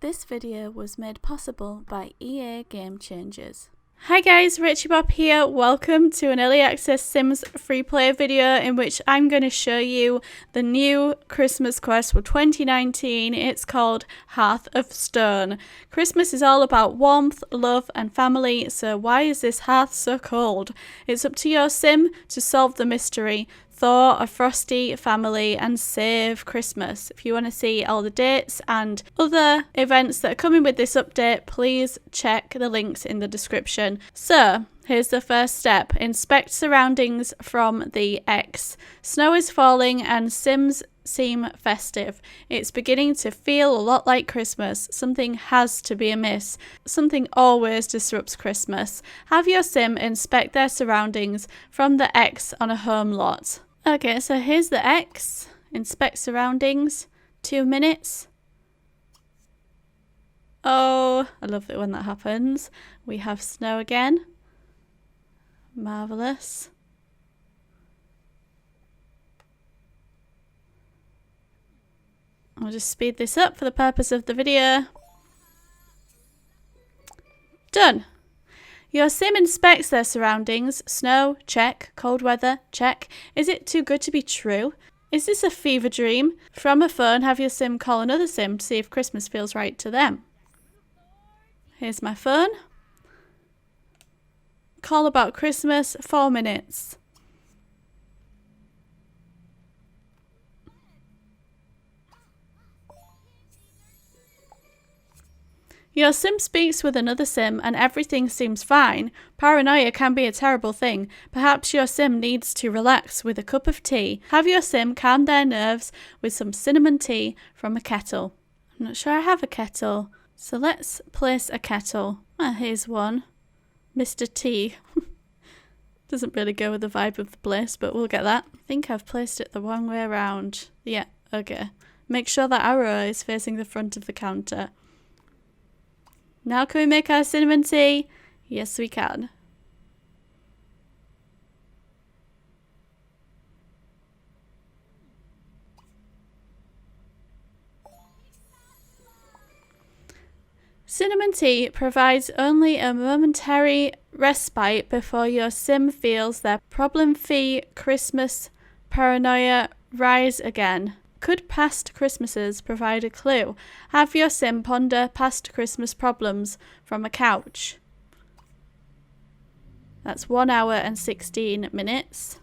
This video was made possible by EA Game Changers. Hi guys, rachybop here. Welcome to an early access Sims Freeplay video in which I'm going to show you the new Christmas quest for 2019. It's called Hearth of Stone. Christmas is all about warmth, love and family, so why is this hearth so cold? It's up to your sim to solve the mystery, thaw a frosty family and save Christmas. If you want to see all the dates and other events that are coming with this update, please check the links in the description. So here's the first step. Inspect surroundings from the X. Snow is falling and Sims seem festive. It's beginning to feel a lot like Christmas. Something has to be amiss. Something always disrupts Christmas. Have your sim inspect their surroundings from the X on a home lot. Okay, so here's the X. Inspect surroundings. 2 minutes. Oh, I love it when that happens. We have snow again. Marvellous. I'll just speed this up for the purpose of the video. Done. Your sim inspects their surroundings. Snow, check. Cold weather, check. Is it too good to be true? Is this a fever dream? From a phone, have your sim call another sim to see if Christmas feels right to them. Here's my phone. Call about Christmas, 4 minutes. Your sim speaks with another sim and everything seems fine. Paranoia can be a terrible thing. Perhaps your sim needs to relax with a cup of tea. Have your sim calm their nerves with some cinnamon tea from a kettle. I'm not sure I have a kettle, so let's place a kettle. Here's one. Mr. T. Doesn't really go with the vibe of the place, but we'll get that. I think I've placed it the wrong way around. Yeah, okay. Make sure that arrow is facing the front of the counter. Now can we make our cinnamon tea? Yes, we can. Cinnamon tea provides only a momentary respite before your sim feels their problem-free Christmas paranoia rise again. Could past Christmases provide a clue? Have your sim ponder past Christmas problems from a couch. That's 1 hour and 16 minutes.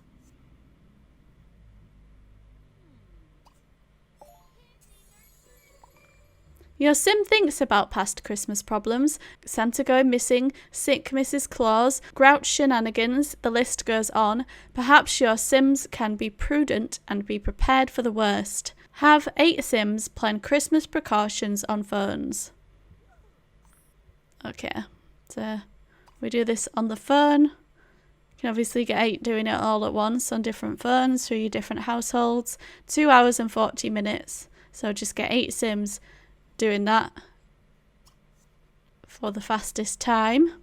Your sim thinks about past Christmas problems. Santa going missing, sick Mrs. Claus, grouch shenanigans, the list goes on. Perhaps your sims can be prudent and be prepared for the worst. Have 8 sims plan Christmas precautions on phones. Okay, so we do this on the phone. You can obviously get 8 doing it all at once on different phones through your different households. 2 hours and 40 minutes. So just get 8 sims doing that for the fastest time.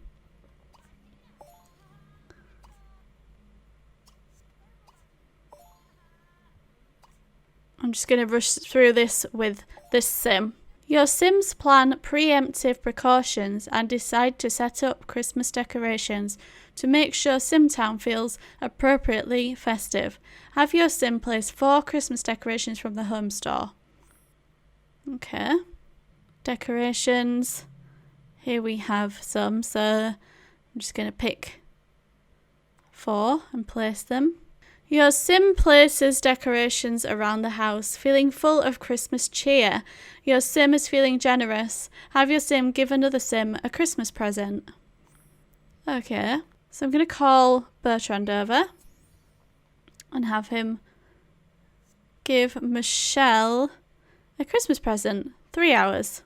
I'm just going to rush through this with this sim. Your sims plan preemptive precautions and decide to set up Christmas decorations to make sure Simtown feels appropriately festive. Have your sim place 4 Christmas decorations from the home store. Okay. Decorations. Here we have some, so I'm just going to pick 4 and place them. Your sim places decorations around the house, feeling full of Christmas cheer. Your sim is feeling generous. Have your sim give another sim a Christmas present. Okay, so I'm going to call Bertrand over and have him give Michelle a Christmas present. 3 hours.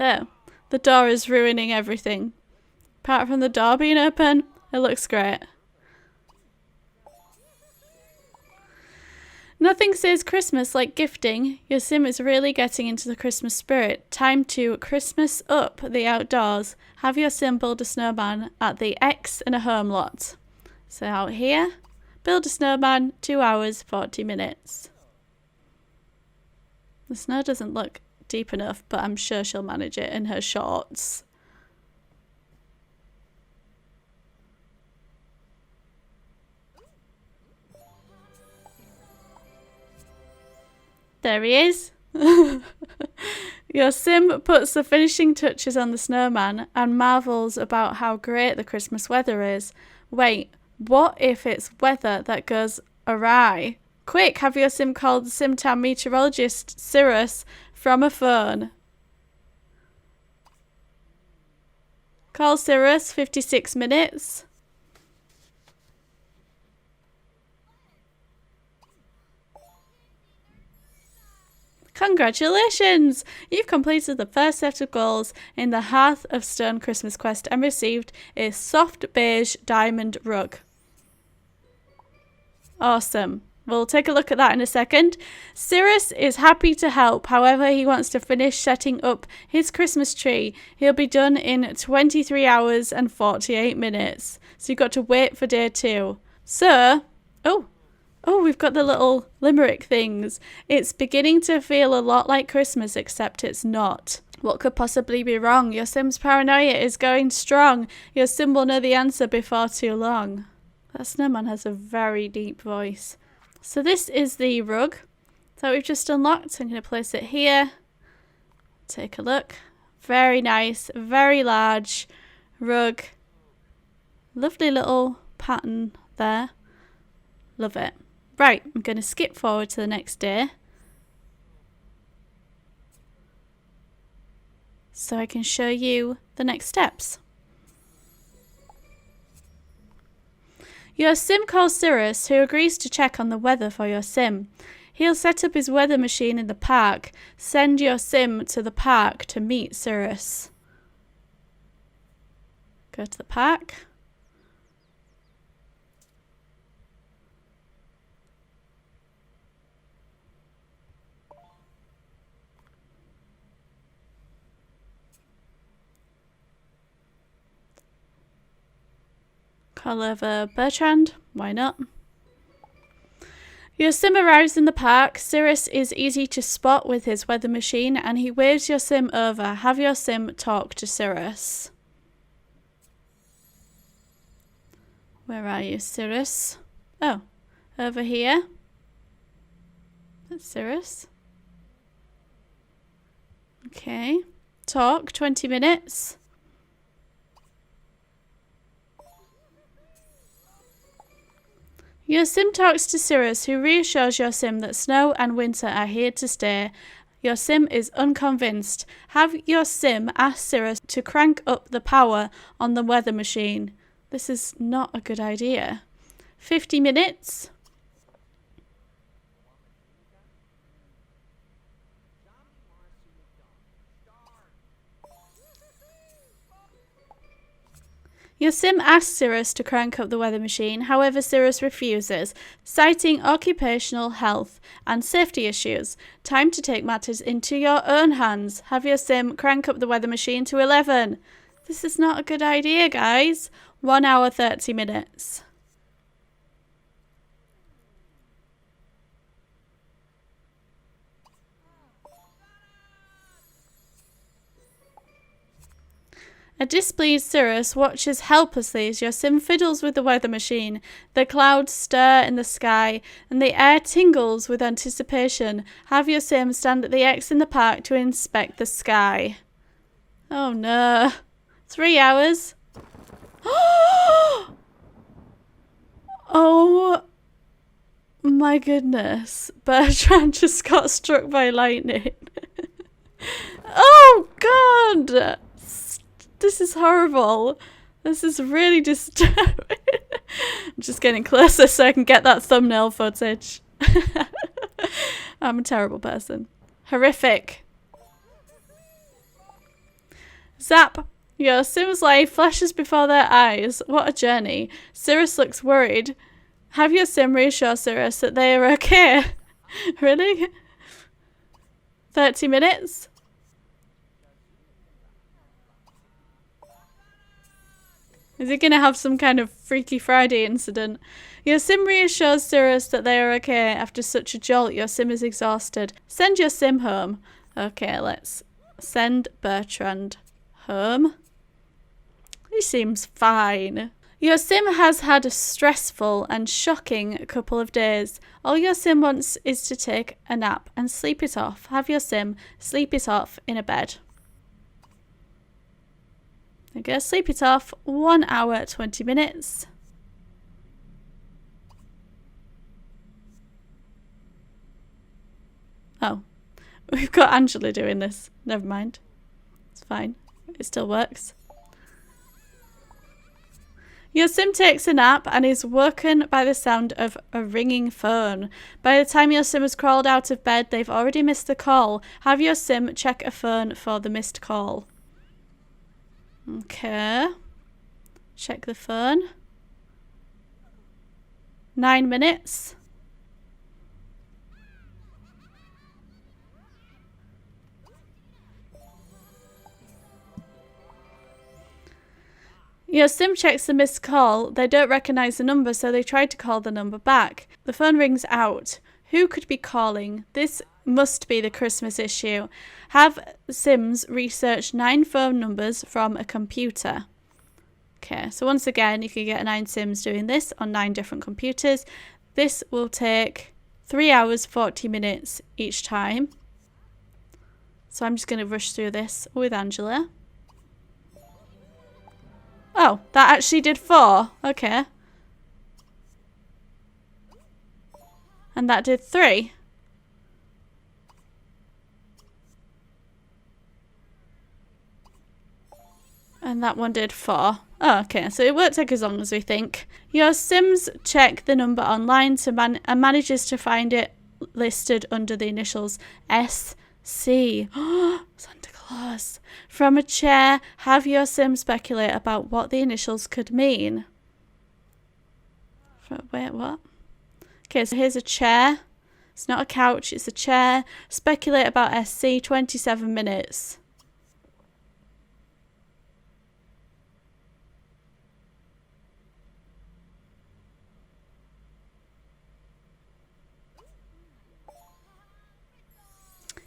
Oh, the door is ruining everything. Apart from the door being open, it looks great. Nothing says Christmas like gifting. Your sim is really getting into the Christmas spirit. Time to Christmas up the outdoors. Have your sim build a snowman at the X in a home lot. So out here, Build a snowman, 2 hours, 40 minutes. The snow doesn't look deep enough, but I'm sure she'll manage it in her shorts. There he is. Your sim puts the finishing touches on the snowman and marvels about how great the Christmas weather is. Wait, what if it's weather that goes awry? Quick, have your sim called the Simtown meteorologist, Cyrus, from a phone. Call Cyrus, 56 minutes. Congratulations! You've completed the first set of goals in the Hearth of Stone Christmas quest and received a soft beige diamond rug. Awesome. We'll take a look at that in a second. Cyrus is happy to help. However, he wants to finish setting up his Christmas tree. He'll be done in 23 hours and 48 minutes. So you've got to wait for day 2. So, Oh, we've got the little limerick things. It's beginning to feel a lot like Christmas, except it's not. What could possibly be wrong? Your sim's paranoia is going strong. Your sim will know the answer before too long. That snowman has a very deep voice. So this is the rug that we've just unlocked. I'm going to place it here. Take a look. Very nice, very large rug. Lovely little pattern there. Love it. Right, I'm going to skip forward to the next day so I can show you the next steps. Your sim calls Cyrus, who agrees to check on the weather for your sim. He'll set up his weather machine in the park. Send your sim to the park to meet Cyrus. Go to the park. Call over Bertrand, why not? Your sim arrives in the park. Cyrus is easy to spot with his weather machine and he waves your sim over. Have your sim talk to Cyrus. Where are you, Cyrus? Oh, over here. That's Cyrus. Okay. Talk, 20 minutes. Your sim talks to Cyrus, who reassures your sim that snow and winter are here to stay. Your sim is unconvinced. Have your sim ask Cyrus to crank up the power on the weather machine. This is not a good idea. 50 minutes. Your sim asks Cyrus to crank up the weather machine, however Cyrus refuses, citing occupational health and safety issues. Time to take matters into your own hands. Have your sim crank up the weather machine to 11. This is not a good idea, guys. 1 hour 30 minutes. A displeased Cyrus watches helplessly as your sim fiddles with the weather machine. The clouds stir in the sky and the air tingles with anticipation. Have your sim stand at the X in the park to inspect the sky. Oh no. 3 hours. Oh my goodness. Bertrand just got struck by lightning. Oh God. This is horrible. This is really disturbing. I'm just getting closer so I can get that thumbnail footage. I'm a terrible person. Horrific. Zap. Your sim's life flashes before their eyes. What a journey. Cyrus looks worried. Have your sim reassure Cyrus that they are okay. Really? 30 minutes? Is he going to have some kind of Freaky Friday incident? Your sim reassures us that they are okay. After such a jolt, your sim is exhausted. Send your sim home. Okay, let's send Bertrand home. He seems fine. Your sim has had a stressful and shocking couple of days. All your sim wants is to take a nap and sleep it off. Have your sim sleep it off in a bed. Okay, sleep it off. 1 hour, 20 minutes. Oh, we've got Angela doing this. Never mind. It's fine. It still works. Your sim takes a nap and is woken by the sound of a ringing phone. By the time your sim has crawled out of bed, they've already missed the call. Have your sim check a phone for the missed call. Okay. Check the phone. 9 minutes. Your sim checks the missed call. They don't recognise the number, so they try to call the number back. The phone rings out. Who could be calling? This must be the Christmas issue. Have sims research 9 phone numbers from a computer. Okay, so once again, you can get 9 sims doing this on 9 different computers. This will take 3 hours, 40 minutes each time. So I'm just going to rush through this with Angela. Oh, that actually did 4. Okay. And that did 3. And that one did 4. Oh, okay, so it won't take as long as we think. Your sims check the number online and manages to find it listed under the initials SC. Santa Claus. From a chair, have your sim speculate about what the initials could mean. Wait, what? Okay, so here's a chair. It's not a couch, it's a chair. Speculate about SC, 27 minutes.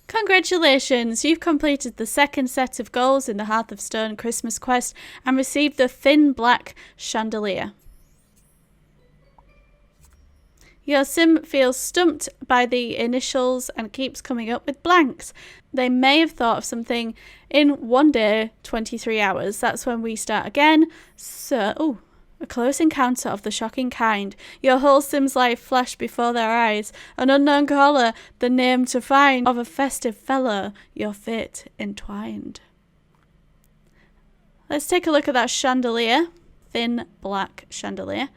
Congratulations! You've completed the second set of goals in the Hearth of Stone Christmas quest and received the thin black chandelier. Your sim feels stumped by the initials and keeps coming up with blanks. They may have thought of something in 1 day, 23 hours. That's when we start again. So, a close encounter of the shocking kind. Your whole sim's life flashed before their eyes. An unknown caller, the name to find of a festive fellow, your fate entwined. Let's take a look at that chandelier. Thin black chandelier.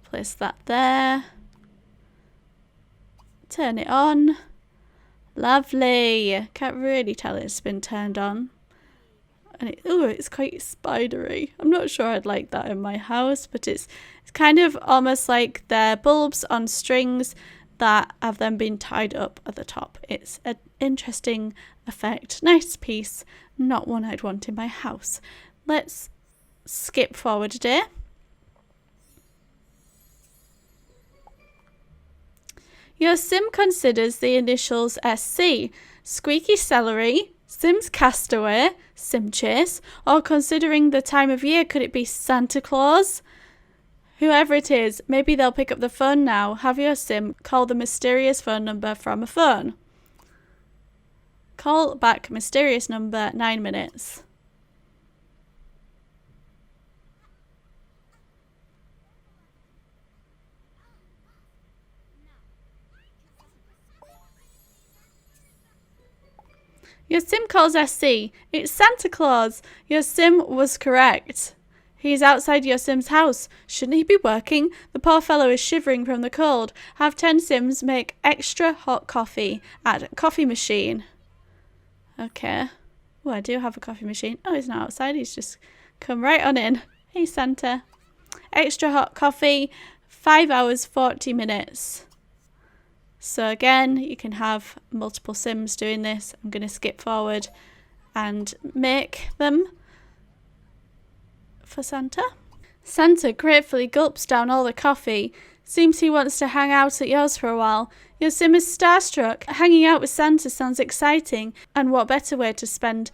Place that there. Turn it on. Lovely. Can't really tell it's been turned on. And it's quite spidery. I'm not sure I'd like that in my house, but it's kind of almost like they're bulbs on strings that have then been tied up at the top. It's an interesting effect. Nice piece. Not one I'd want in my house. Let's skip forward a day. Your sim considers the initials SC, squeaky celery, Sim's Castaway, Sim Chase, or considering the time of year, could it be Santa Claus? Whoever it is, maybe they'll pick up the phone now. Have your sim call the mysterious phone number from a phone. Call back mysterious number, 9 minutes. Your sim calls SC. It's Santa Claus. Your sim was correct. He's outside your sim's house. Shouldn't he be working? The poor fellow is shivering from the cold. Have 10 sims make extra hot coffee at a coffee machine. Okay. Oh, I do have a coffee machine. Oh, he's not outside. He's just come right on in. Hey, Santa. Extra hot coffee. 5 hours, 40 minutes. So again, you can have multiple sims doing this. I'm going to skip forward and make them for Santa. Santa gratefully gulps down all the coffee. Seems he wants to hang out at yours for a while. Your sim is starstruck. Hanging out with Santa sounds exciting, and what better way to spend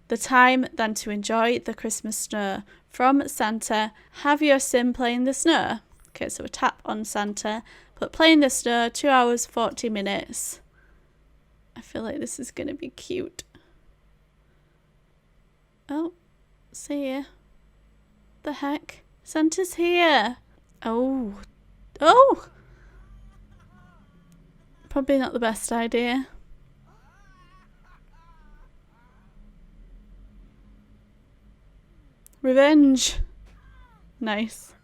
the time than to enjoy the Christmas snow. From Santa, have your sim play in the snow. Okay, so a tap on Santa, but play in the snow, 2 hours, 40 minutes. I feel like this is going to be cute. Oh, see ya. The heck? Santa's here. Oh. Oh! Probably not the best idea. Revenge. Nice.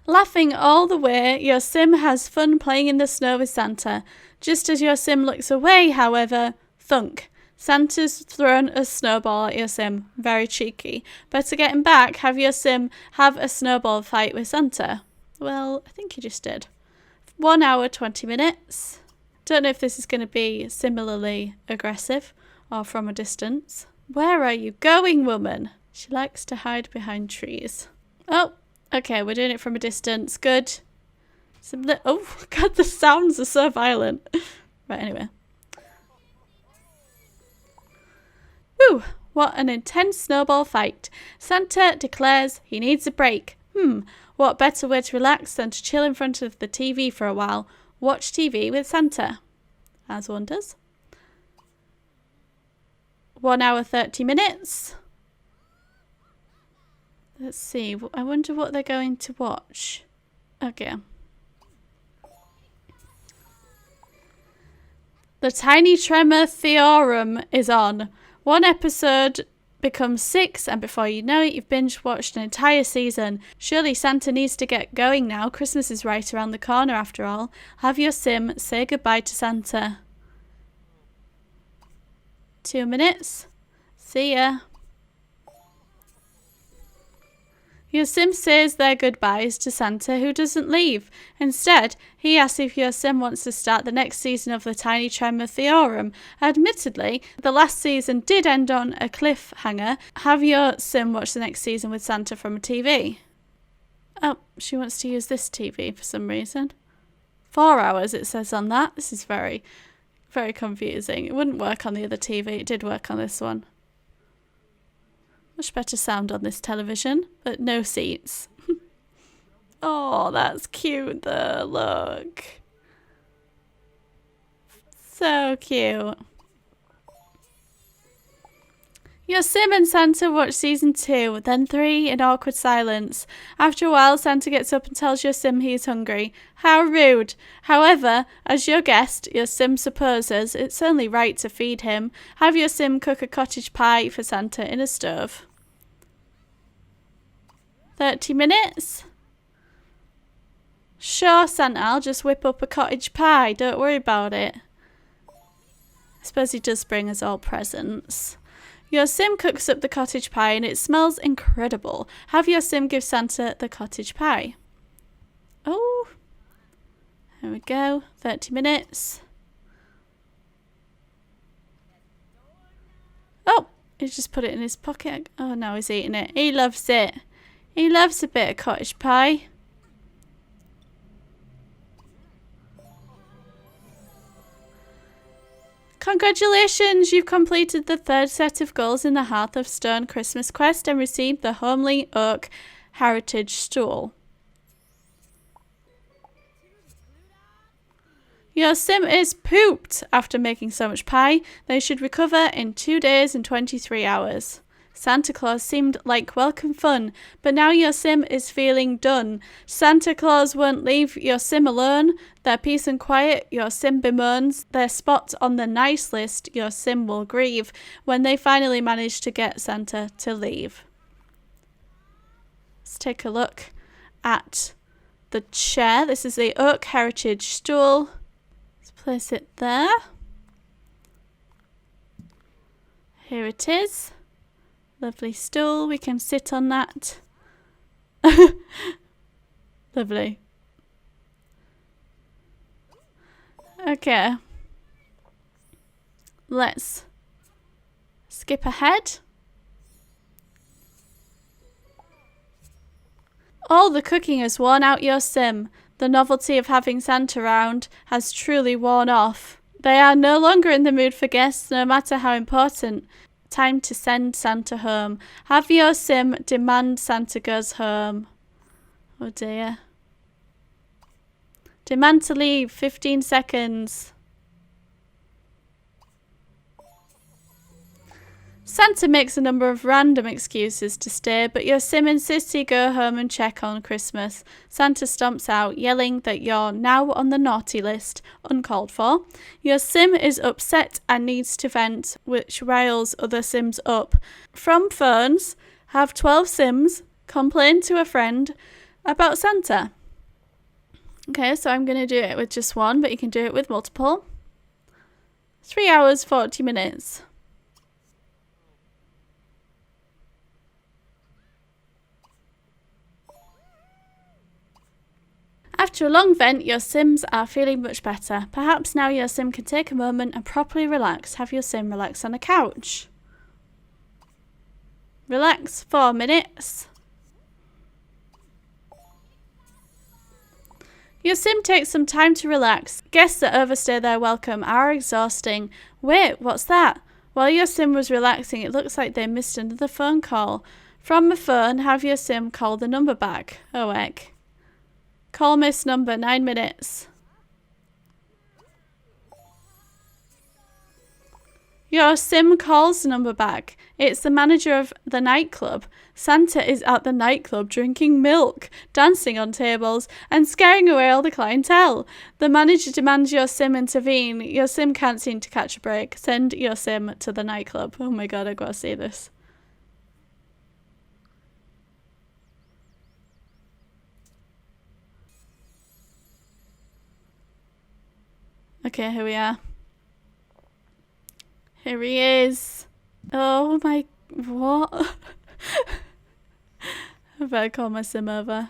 Laughing all the way, your sim has fun playing in the snow with Santa. Just as your sim looks away, however, thunk. Santa's thrown a snowball at your sim. Very cheeky. Better get him back. Have your sim have a snowball fight with Santa. Well, I think he just did. 1 hour, 20 minutes. Don't know if this is going to be similarly aggressive or from a distance. Where are you going, woman? She likes to hide behind trees. Oh, okay, we're doing it from a distance. Good. Oh, God, the sounds are so violent. Right, anyway. Whew, what an intense snowball fight. Santa declares he needs a break. What better way to relax than to chill in front of the TV for a while? Watch TV with Santa. As one does. 1 hour, 30 minutes. Let's see. I wonder what they're going to watch. Okay. The Tiny Tremor Theorem is on. 1 episode becomes 6, and before you know it, you've binge-watched an entire season. Surely Santa needs to get going now. Christmas is right around the corner after all. Have your sim say goodbye to Santa. 2 minutes. See ya. Your sim says their goodbyes to Santa, who doesn't leave. Instead, he asks if your sim wants to start the next season of the Tiny Tremor Theorem. Admittedly, the last season did end on a cliffhanger. Have your sim watch the next season with Santa from a TV. Oh, she wants to use this TV for some reason. 4 hours it says on that. This is very, very confusing. It wouldn't work on the other TV. It did work on this one. Much better sound on this television, but no seats. Oh, that's cute though, look. So cute. Your sim and Santa watch season 2, then 3 in awkward silence. After a while, Santa gets up and tells your sim he is hungry. How rude. However, as your guest, your sim supposes it's only right to feed him. Have your sim cook a cottage pie for Santa in a stove. 30 minutes. Sure, Santa, I'll just whip up a cottage pie. Don't worry about it. I suppose he does bring us all presents. Your sim cooks up the cottage pie and it smells incredible. Have your sim give Santa the cottage pie. Oh, there we go. 30 minutes. Oh, he's just put it in his pocket. Oh, no, he's eating it. He loves it. He loves a bit of cottage pie. Congratulations! You've completed the 3rd set of goals in the Hearth of Stone Christmas quest and received the homely oak heritage stool. Your sim is pooped after making so much pie. They should recover in 2 days and 23 hours. Santa Claus seemed like welcome fun, but now your sim is feeling done. Santa Claus won't leave your sim alone. Their peace and quiet, your sim bemoans. Their spot on the nice list, your sim will grieve when they finally manage to get Santa to leave. Let's take a look at the chair. This is the oak heritage stool. Let's place it there. Here it is. Lovely stool, we can sit on that. Lovely. Okay. Let's skip ahead. All the cooking has worn out your sim. The novelty of having Santa around has truly worn off. They are no longer in the mood for guests, no matter how important. Time to send Santa home. Have your sim demand Santa goes home. Oh dear. Demand to leave. 15 seconds. Santa makes a number of random excuses to stay, but your sim insists he go home and check on Christmas. Santa stomps out, yelling that you're now on the naughty list, uncalled for. Your sim is upset and needs to vent, which riles other sims up. From phones, have 12 sims complain to a friend about Santa. Okay, so I'm going to do it with just one, but you can do it with multiple. 3 hours, 40 minutes. After a long vent, your sims are feeling much better. Perhaps now your sim can take a moment and properly relax. Have your sim relax on a couch. Relax 4 minutes. Your sim takes some time to relax. Guests that overstay their welcome are exhausting. Wait, what's that? While your sim was relaxing, it looks like they missed another phone call. From the phone, have your sim call the number back. Oh heck. Call miss number, 9 minutes. Your sim calls the number back. It's the manager of the nightclub. Santa is at the nightclub drinking milk, dancing on tables, and scaring away all the clientele. The manager demands your sim intervene. Your sim can't seem to catch a break. Send your sim to the nightclub. Oh my god, I gotta see this. Okay, here we are. Here he is. Oh my... what? I better call my sim over.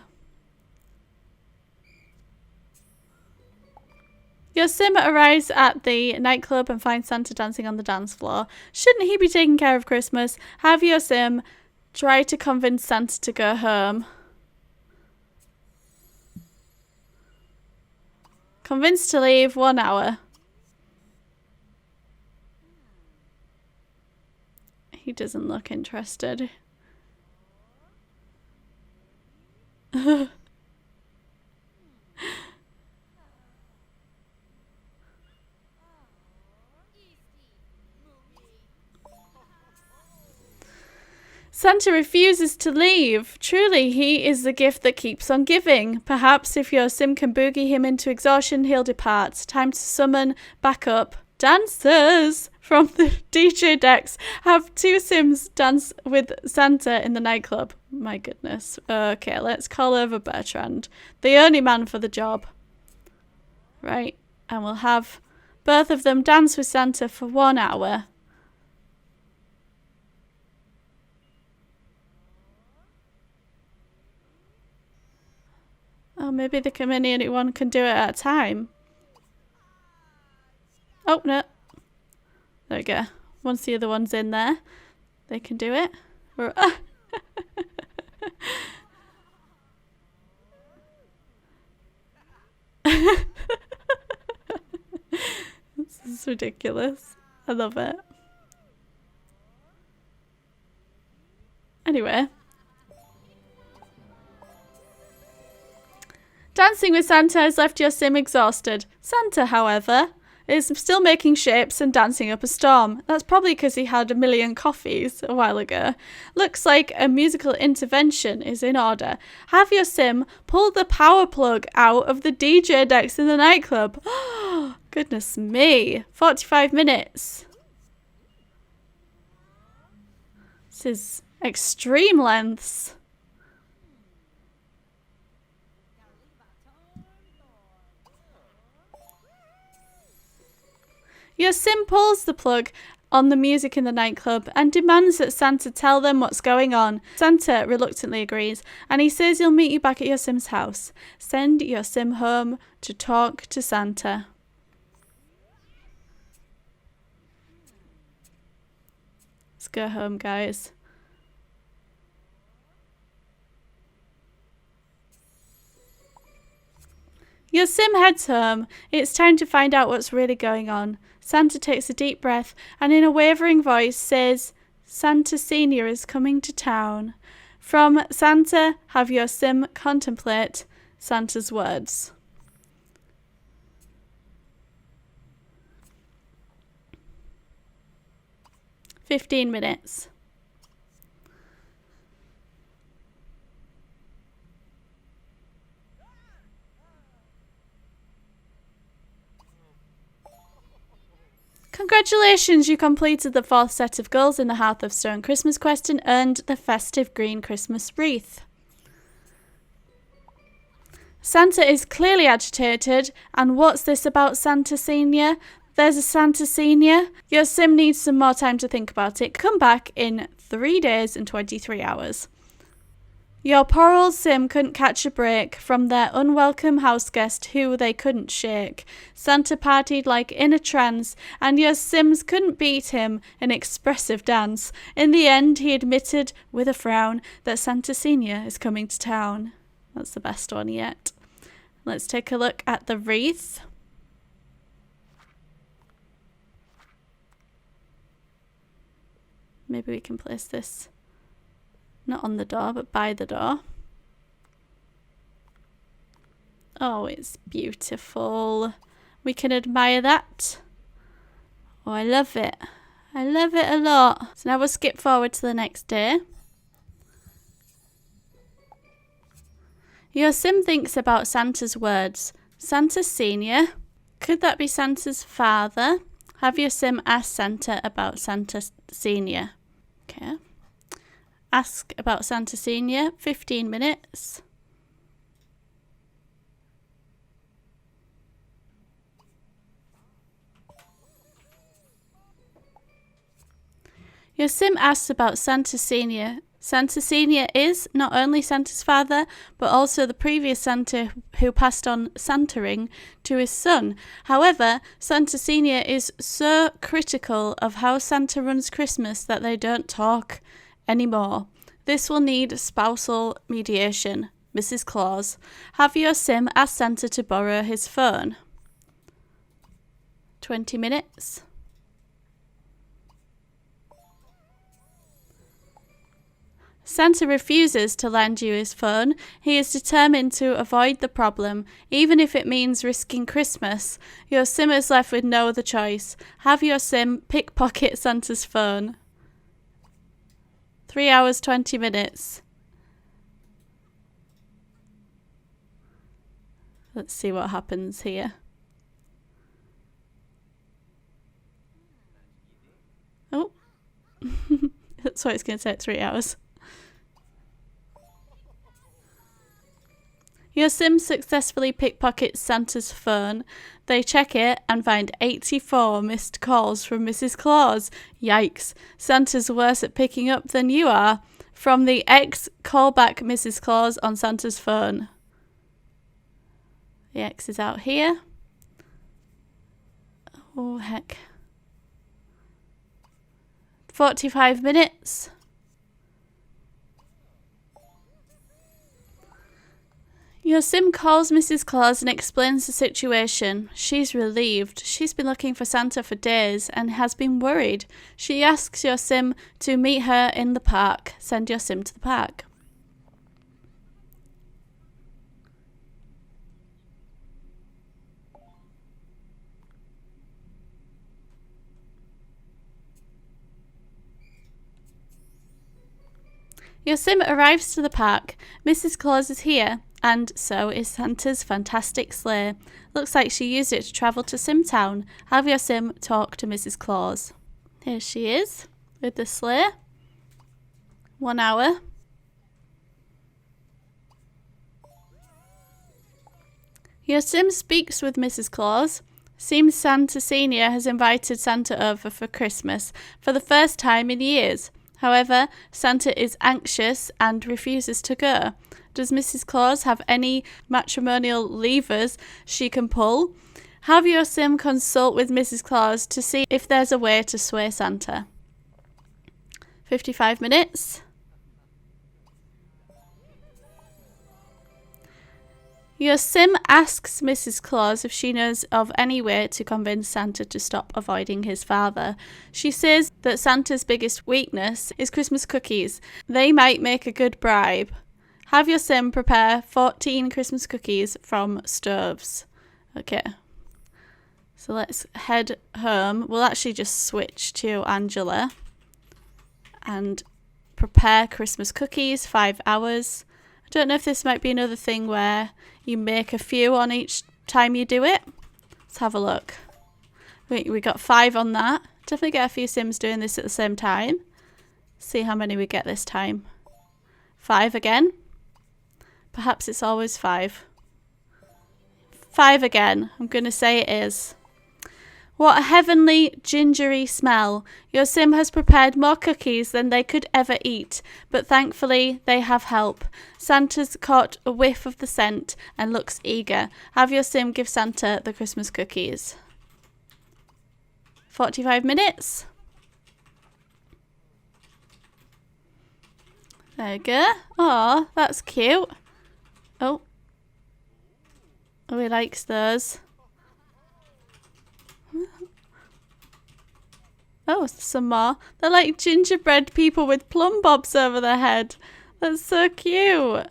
Your sim arrives at the nightclub and finds Santa dancing on the dance floor. Shouldn't he be taking care of Christmas? Have your sim try to convince Santa to go home. Convinced to leave, 1 hour. He doesn't look interested. Santa refuses to leave. Truly, he is the gift that keeps on giving. Perhaps if your sim can boogie him into exhaustion, he'll depart. Time to summon back up dancers from the DJ decks. Have 2 sims dance with Santa in the nightclub. My goodness. Okay, let's call over Bertrand, the only man for the job. Right, and we'll have both of them dance with Santa for 1 hour. Oh, maybe the only one can do it at a time. Oh, no. There we go. Once the other one's in there, they can do it. This is ridiculous. I love it. Anyway. Dancing with Santa has left your sim exhausted. Santa, however, is still making shapes and dancing up a storm. That's probably because he had 1 million coffees a while ago. Looks like a musical intervention is in order. Have your sim pull the power plug out of the DJ decks in the nightclub. Goodness me. 45 minutes. This is extreme lengths. Your sim pulls the plug on the music in the nightclub and demands that Santa tell them what's going on. Santa reluctantly agrees, and he says he'll meet you back at your sim's house. Send your sim home to talk to Santa. Let's go home, guys. Your sim heads home. It's time to find out what's really going on. Santa takes a deep breath and in a wavering voice says, Santa Senior is coming to town. From Santa, have your sim contemplate Santa's words. "15 minutes. Congratulations, you completed the 4th set of goals in the Hearth of Stone Christmas quest and earned the festive green Christmas wreath. Santa is clearly agitated, and what's this about Santa Senior? There's a Santa Senior? Your sim needs some more time to think about it. Come back in 3 days and 23 hours. Your poor old sim couldn't catch a break from their unwelcome houseguest who they couldn't shake. Santa partied like in a trance, and your sims couldn't beat him in expressive dance. In the end, he admitted with a frown that Santa Senior is coming to town. That's the best one yet. Let's take a look at the wreath. Maybe we can place this not on the door, but by the door. Oh, it's beautiful. We can admire that. Oh, I love it. I love it a lot. So now we'll skip forward to the next day. Your sim thinks about Santa's words. Santa Senior? Could that be Santa's father? Have your sim ask Santa about Santa Senior. Okay. Ask about Santa Senior, 15 minutes. Your sim asks about Santa Senior. Santa Senior is not only Santa's father, but also the previous Santa who passed on Santaing to his son. However, Santa Senior is so critical of how Santa runs Christmas that they don't talk anymore. This will need spousal mediation. Mrs. Claus, have your sim ask Santa to borrow his phone. 20 minutes. Santa refuses to lend you his phone. He is determined to avoid the problem, even if it means risking Christmas. Your sim is left with no other choice. Have your sim pickpocket Santa's phone. 3 hours, 20 minutes. Let's see what happens here. Oh, that's why it's going to take 3 hours. Your sim successfully pickpockets Santa's phone. They check it and find 84 missed calls from Mrs. Claus. Yikes, Santa's worse at picking up than you are. From the ex, call back Mrs. Claus on Santa's phone. The X is out here. Oh, heck. 45 minutes. Your sim calls Mrs. Claus and explains the situation. She's relieved. She's been looking for Santa for days and has been worried. She asks your sim to meet her in the park. Send your sim to the park. Your sim arrives to the park. Mrs. Claus is here, and so is Santa's fantastic sleigh. Looks like she used it to travel to Simtown. Have your sim talk to Mrs. Claus. Here she is, with the sleigh. 1 hour. Your sim speaks with Mrs. Claus. Seems Santa Senior has invited Santa over for Christmas for the first time in years. However, Santa is anxious and refuses to go. Does Mrs. Claus have any matrimonial levers she can pull? Have your sim consult with Mrs. Claus to see if there's a way to sway Santa. 55 minutes. Your sim asks Mrs. Claus if she knows of any way to convince Santa to stop avoiding his father. She says that Santa's biggest weakness is Christmas cookies. They might make a good bribe. Have your sim prepare 14 Christmas cookies from stoves. Okay. So let's head home. We'll actually just switch to Angela and prepare Christmas cookies, 5 hours. I don't know if this might be another thing where you make a few on each time you do it. Let's have a look. We got 5 on that. Definitely get a few sims doing this at the same time. See how many we get this time. 5 again. Perhaps it's always 5. 5 again. I'm going to say it is. What a heavenly, gingery smell. Your sim has prepared more cookies than they could ever eat, but thankfully they have help. Santa's caught a whiff of the scent and looks eager. Have your sim give Santa the Christmas cookies. 45 minutes. There we go. Oh, that's cute. Oh, he likes those. Oh, some more. They're like gingerbread people with plum bobs over their head. That's so cute.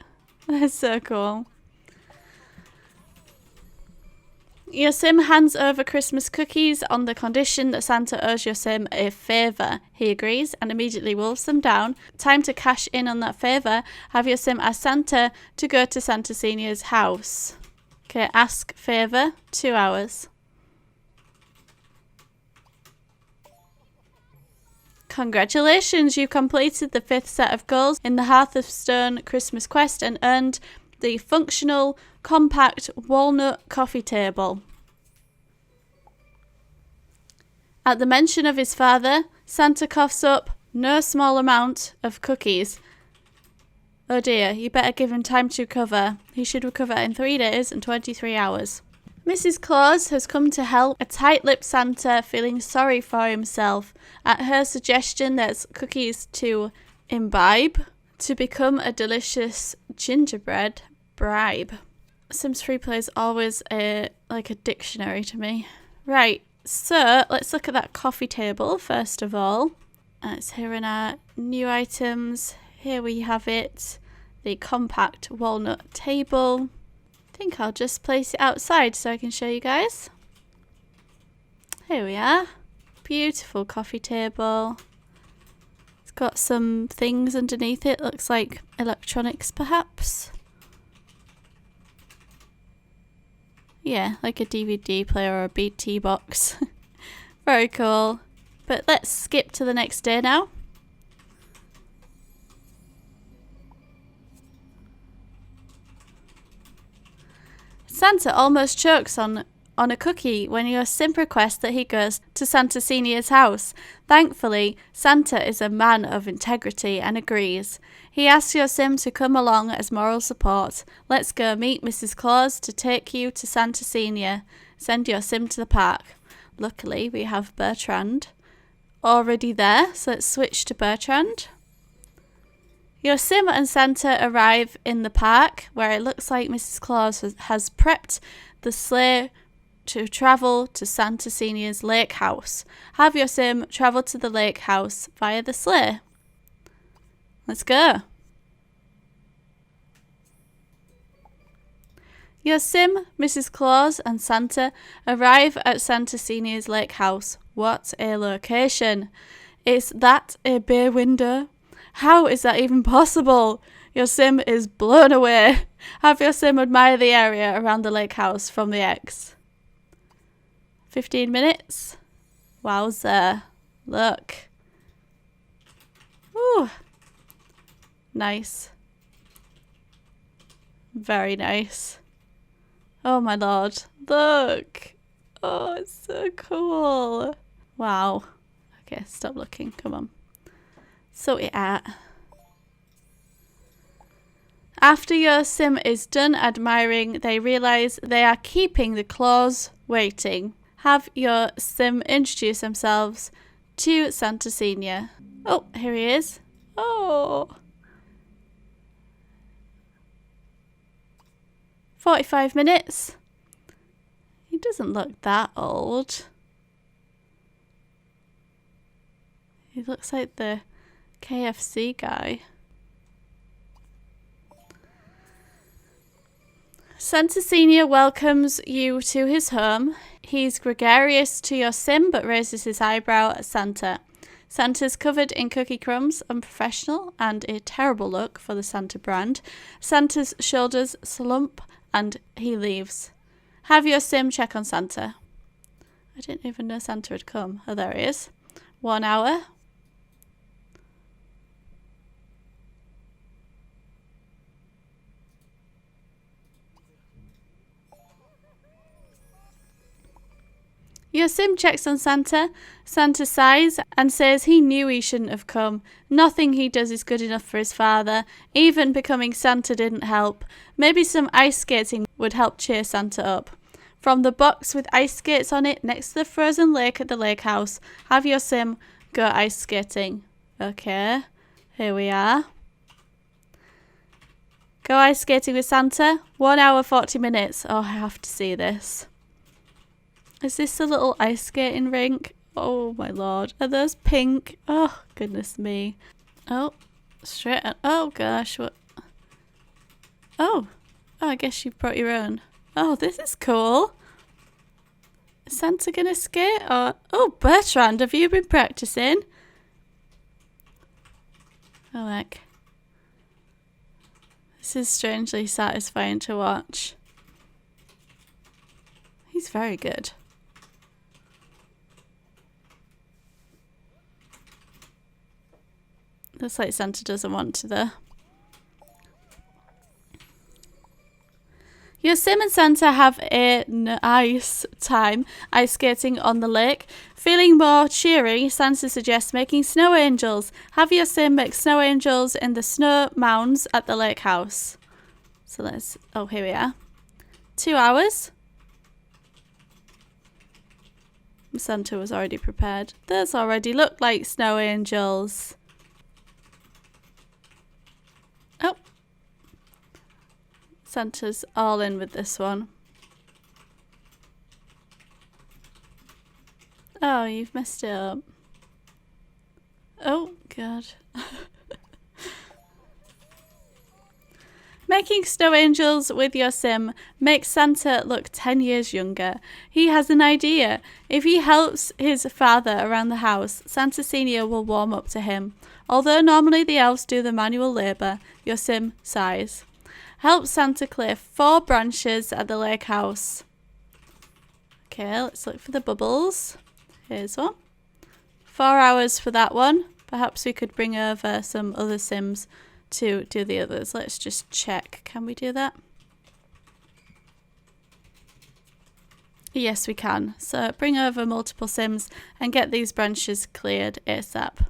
That's so cool. Your sim hands over Christmas cookies on the condition that Santa owes your sim a favour. He agrees and immediately wolves them down. Time to cash in on that favour. Have your sim ask Santa to go to Santa Senior's house. Okay, ask favour, 2 hours. Congratulations, you completed the 5th set of goals in the Hearth of Stone Christmas quest and earned the functional, compact walnut coffee table. At the mention of his father, Santa coughs up no small amount of cookies. Oh dear, you better give him time to recover. He should recover in 3 days and 23 hours. Mrs. Claus has come to help a tight-lipped Santa feeling sorry for himself. At her suggestion, there's cookies to imbibe to become a delicious gingerbread bribe. Sims Freeplay is always like a dictionary to me. Right, so let's look at that coffee table first of all. It's here in our new items. Here we have it, the compact walnut table. I think I'll just place it outside so I can show you guys. Here we are. Beautiful coffee table. It's got some things underneath it. Looks like electronics perhaps. Yeah, like a DVD player or a BT box. Very cool. But let's skip to the next day now. Santa almost chokes on a cookie when your sim requests that he goes to Santa Senior's house. Thankfully, Santa is a man of integrity and agrees. He asks your sim to come along as moral support. Let's go meet Mrs. Claus to take you to Santa Senior. Send your sim to the park. Luckily, we have Bertrand already there, so let's switch to Bertrand. Your sim and Santa arrive in the park, where it looks like Mrs. Claus has prepped the sleigh to travel to Santa Senior's lake house. Have your sim travel to the lake house via the sleigh. Let's go. Your sim, Mrs. Claus, and Santa arrive at Santa Senior's lake house. What a location! Is that a bay window? How is that even possible? Your sim is blown away. Have your sim admire the area around the lake house from the X. 15 minutes. Wowza. Look. Ooh. Nice. Very nice. Oh my lord. Look. Oh, it's so cool. Wow. Okay, stop looking. Come on. Sort it out. After your sim is done admiring, they realise they are keeping the claws waiting. Have your sim introduce themselves to Santa Senior. Oh, here he is. Oh. 45 minutes. He doesn't look that old. He looks like the KFC guy. Santa Senior welcomes you to his home. He's gregarious to your sim but raises his eyebrow at Santa. Santa's covered in cookie crumbs, unprofessional and a terrible look for the Santa brand. Santa's shoulders slump and he leaves. Have your sim check on Santa. I didn't even know Santa had come. Oh, there he is. 1 hour. Your sim checks on Santa. Santa sighs and says he knew he shouldn't have come. Nothing he does is good enough for his father. Even becoming Santa didn't help. Maybe some ice skating would help cheer Santa up. From the box with ice skates on it next to the frozen lake at the lake house, have your sim go ice skating. Okay, here we are. Go ice skating with Santa. 1 hour 40 minutes. Oh, I have to see this. Is this a little ice skating rink? Oh my lord. Are those pink? Oh, goodness me. Oh, straight on. Oh gosh, what? Oh, I guess you brought your own. Oh, this is cool. Is Santa gonna skate? Or oh, Bertrand, have you been practicing? Oh heck. This is strangely satisfying to watch. He's very good. Looks like Santa doesn't want to though. Your sim and Santa have a nice time ice skating on the lake. Feeling more cheery, Santa suggests making snow angels. Have your sim make snow angels in the snow mounds at the lake house. So let's, oh, here we are. 2 hours. Santa was already prepared. Those already look like snow angels. Oh. Santa's all in with this one. Oh, you've messed it up. Oh, God. Making snow angels with your sim makes Santa look 10 years younger. He has an idea. If he helps his father around the house, Santa Senior will warm up to him. Although normally the elves do the manual labour, your sim sighs. Help Santa clear 4 branches at the lake house. Okay, let's look for the bubbles. Here's one. 4 hours for that one. Perhaps we could bring over some other sims to do the others. Let's just check. Can we do that? Yes, we can. So bring over multiple sims and get these branches cleared ASAP.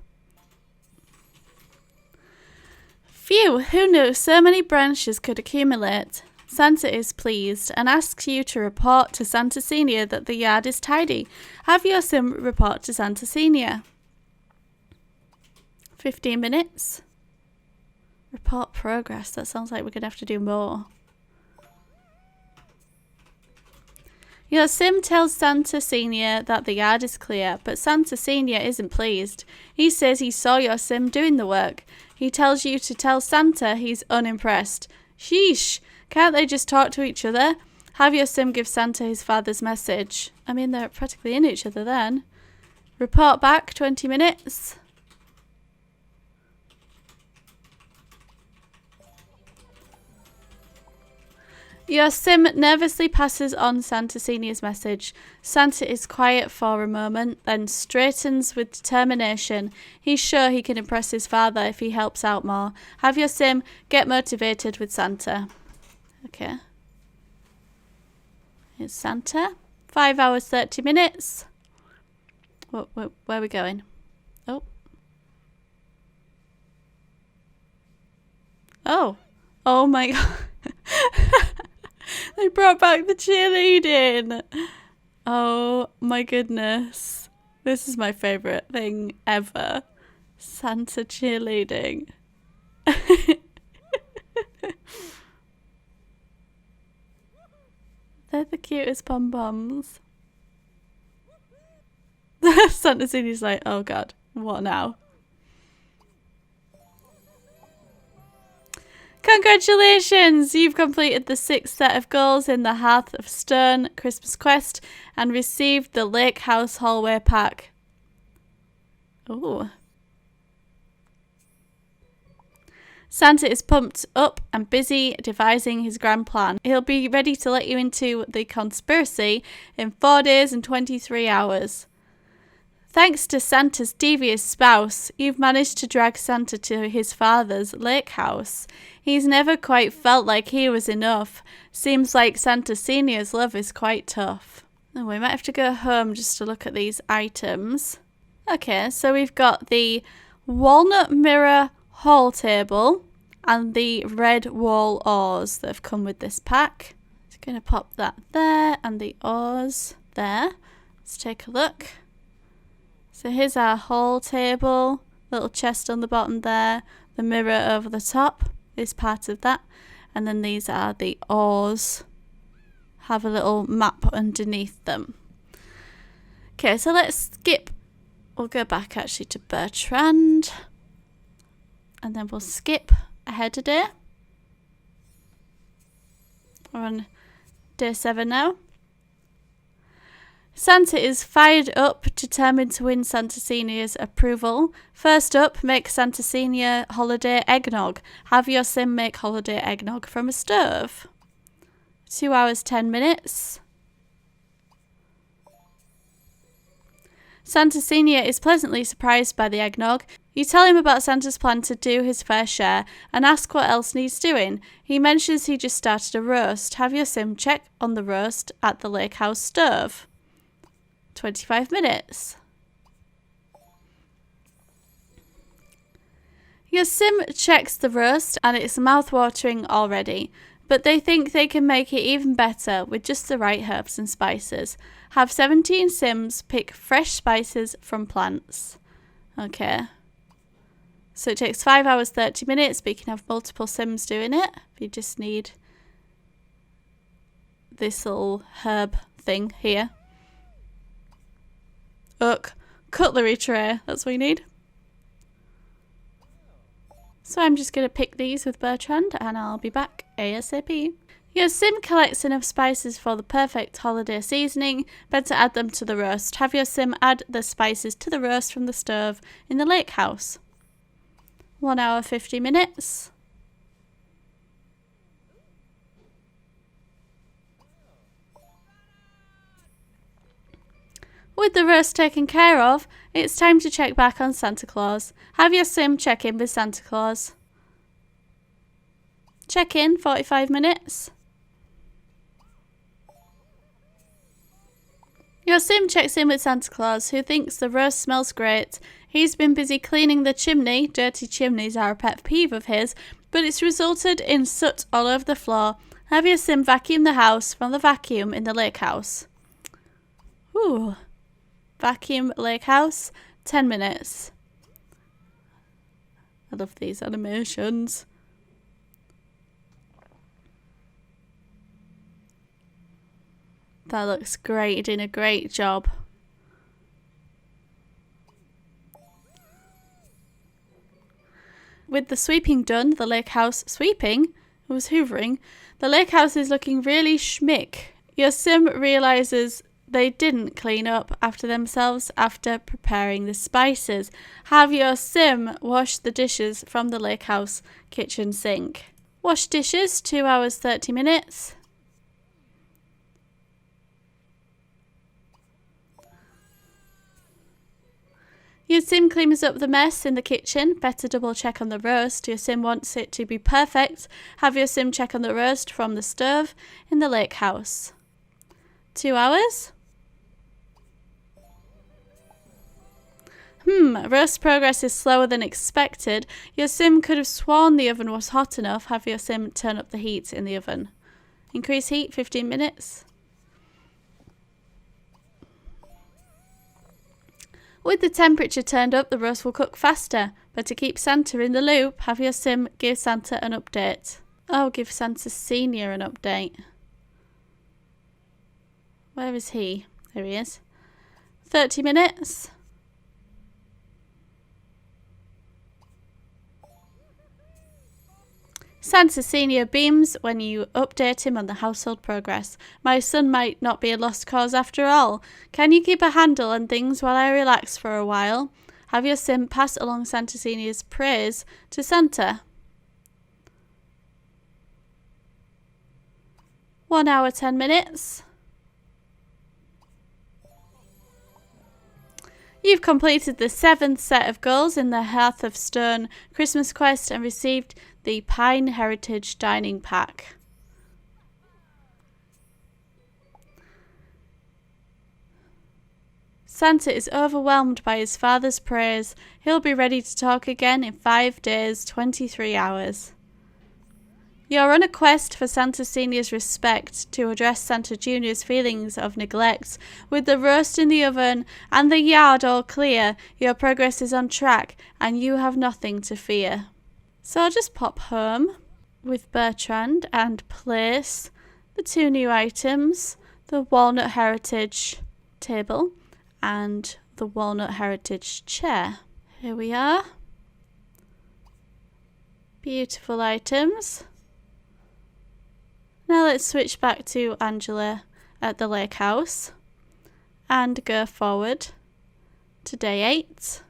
Phew, who knew so many branches could accumulate? Santa is pleased and asks you to report to Santa Senior that the yard is tidy. Have your sim report to Santa Senior. 15 minutes. Report progress. That sounds like we're going to have to do more. Your sim tells Santa Senior that the yard is clear, but Santa Senior isn't pleased. He says he saw your sim doing the work. He tells you to tell Santa he's unimpressed. Sheesh! Can't they just talk to each other? Have your sim give Santa his father's message. I mean, they're practically in each other then. Report back, 20 minutes. Your sim nervously passes on Santa Senior's message. Santa is quiet for a moment, then straightens with determination. He's sure he can impress his father if he helps out more. Have your sim get motivated with Santa. Okay. Here's Santa. 5 hours, 30 minutes. Where are we going? Oh. Oh. Oh my god. They brought back the cheerleading. Oh my goodness. This is my favourite thing ever. Santa cheerleading. They're the cutest pom-poms. Santa Senior's like, oh god, what now? Congratulations! You've completed the 6th set of goals in the Hearth of Stone Christmas quest and received the Lake House Hallway Pack. Ooh. Santa is pumped up and busy devising his grand plan. He'll be ready to let you into the conspiracy in 4 days and 23 hours. Thanks to Santa's devious spouse, you've managed to drag Santa to his father's lake house. He's never quite felt like he was enough. Seems like Santa Senior's love is quite tough. Oh, we might have to go home just to look at these items. Okay, so we've got the walnut mirror hall table and the red wall oars that have come with this pack. Just going to pop that there and the oars there. Let's take a look. So here's our hall table, little chest on the bottom there, the mirror over the top is part of that, and then these are the oars, have a little map underneath them. Okay, so let's skip, we'll go back actually to Bertrand, and then we'll skip ahead a day. We're on day 7 now. Santa is fired up, determined to win Santa Senior's approval. First up, make Santa Senior holiday eggnog. Have your sim make holiday eggnog from a stove. 2 hours 10 minutes. Santa Senior is pleasantly surprised by the eggnog. You tell him about Santa's plan to do his fair share and ask what else needs doing. He mentions he just started a roast. Have your sim check on the roast at the lake house stove. 25 minutes. Your sim checks the roast and it's mouth-watering already, but they think they can make it even better with just the right herbs and spices. Have 17 sims pick fresh spices from plants. Okay. So it takes 5 hours 30 minutes, but you can have multiple sims doing it. You just need this little herb thing here. Cutlery tray, that's what you need. So I'm just going to pick these with Bertrand and I'll be back ASAP. Your sim collects enough spices for the perfect holiday seasoning. Better add them to the roast. Have your sim add the spices to the roast from the stove in the lake house. 1 hour 50 minutes. With the roast taken care of, it's time to check back on Santa Claus. Have your sim check in with Santa Claus. Check in, 45 minutes. Your sim checks in with Santa Claus, who thinks the roast smells great. He's been busy cleaning the chimney. Dirty chimneys are a pet peeve of his, but it's resulted in soot all over the floor. Have your sim vacuum the house from the vacuum in the lake house. Ooh. Vacuum lake house, 10 minutes. I love these animations. That looks great. You're doing a great job. With the sweeping done, the lake house sweeping, I was hoovering, the lake house is looking really schmick. Your sim realises they didn't clean up after themselves after preparing the spices. Have your sim wash the dishes from the lake house kitchen sink. Wash dishes, 2 hours 30 minutes. Your sim cleans up the mess in the kitchen. Better double check on the roast. Your sim wants it to be perfect. Have your sim check on the roast from the stove in the lake house. 2 hours. Roast progress is slower than expected. Your sim could have sworn the oven was hot enough. Have your sim turn up the heat in the oven. Increase heat, 15 minutes. With the temperature turned up, the roast will cook faster. But to keep Santa in the loop, have your sim give Santa an update. Oh, give Santa Senior an update. Where is he? There he is. 30 minutes. Santa Senior beams when you update him on the household progress. My son might not be a lost cause after all. Can you keep a handle on things while I relax for a while? Have your sim pass along Santa Senior's praise to Santa. 1 hour 10 minutes. You've completed the 7th set of goals in the Hearth of Stone Christmas quest and received the Pine Heritage Dining Pack. Santa is overwhelmed by his father's praise. He'll be ready to talk again in 5 days, 23 hours. You're on a quest for Santa Senior's respect to address Santa Junior's feelings of neglect. With the roast in the oven and the yard all clear, your progress is on track and you have nothing to fear. So I'll just pop home with Bertrand and place the 2 new items, the Walnut Heritage table and the Walnut Heritage chair. Here we are. Beautiful items. Now let's switch back to Angela at the lake house and go forward to day 8.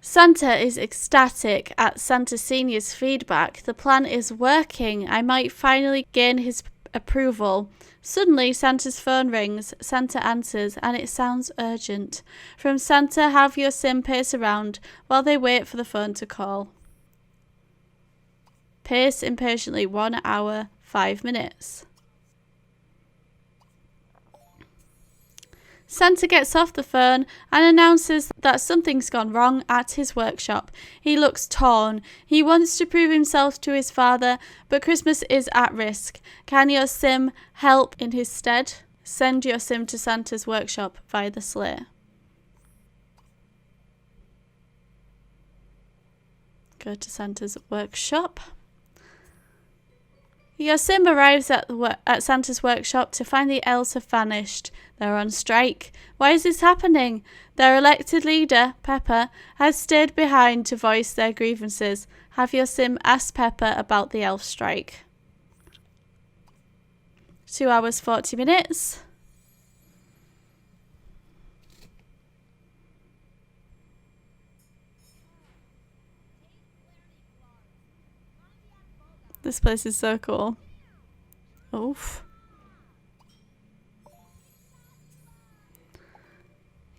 Santa is ecstatic at Santa Senior's feedback. The plan is working. I might finally gain his approval. Suddenly, Santa's phone rings. Santa answers, and it sounds urgent. From Santa, have your sim pace around while they wait for the phone to call. Pace impatiently 1 hour 5 minutes. Santa gets off the phone and announces that something's gone wrong at his workshop. He looks torn. He wants to prove himself to his father, but Christmas is at risk. Can your sim help in his stead? Send your sim to Santa's workshop via the sleigh. Go to Santa's workshop. Your sim arrives at Santa's workshop to find the elves have vanished. They're on strike. Why is this happening? Their elected leader, Pepper, has stayed behind to voice their grievances. Have your sim ask Pepper about the elf strike. 2 hours 40 minutes. This place is so cool. Oof.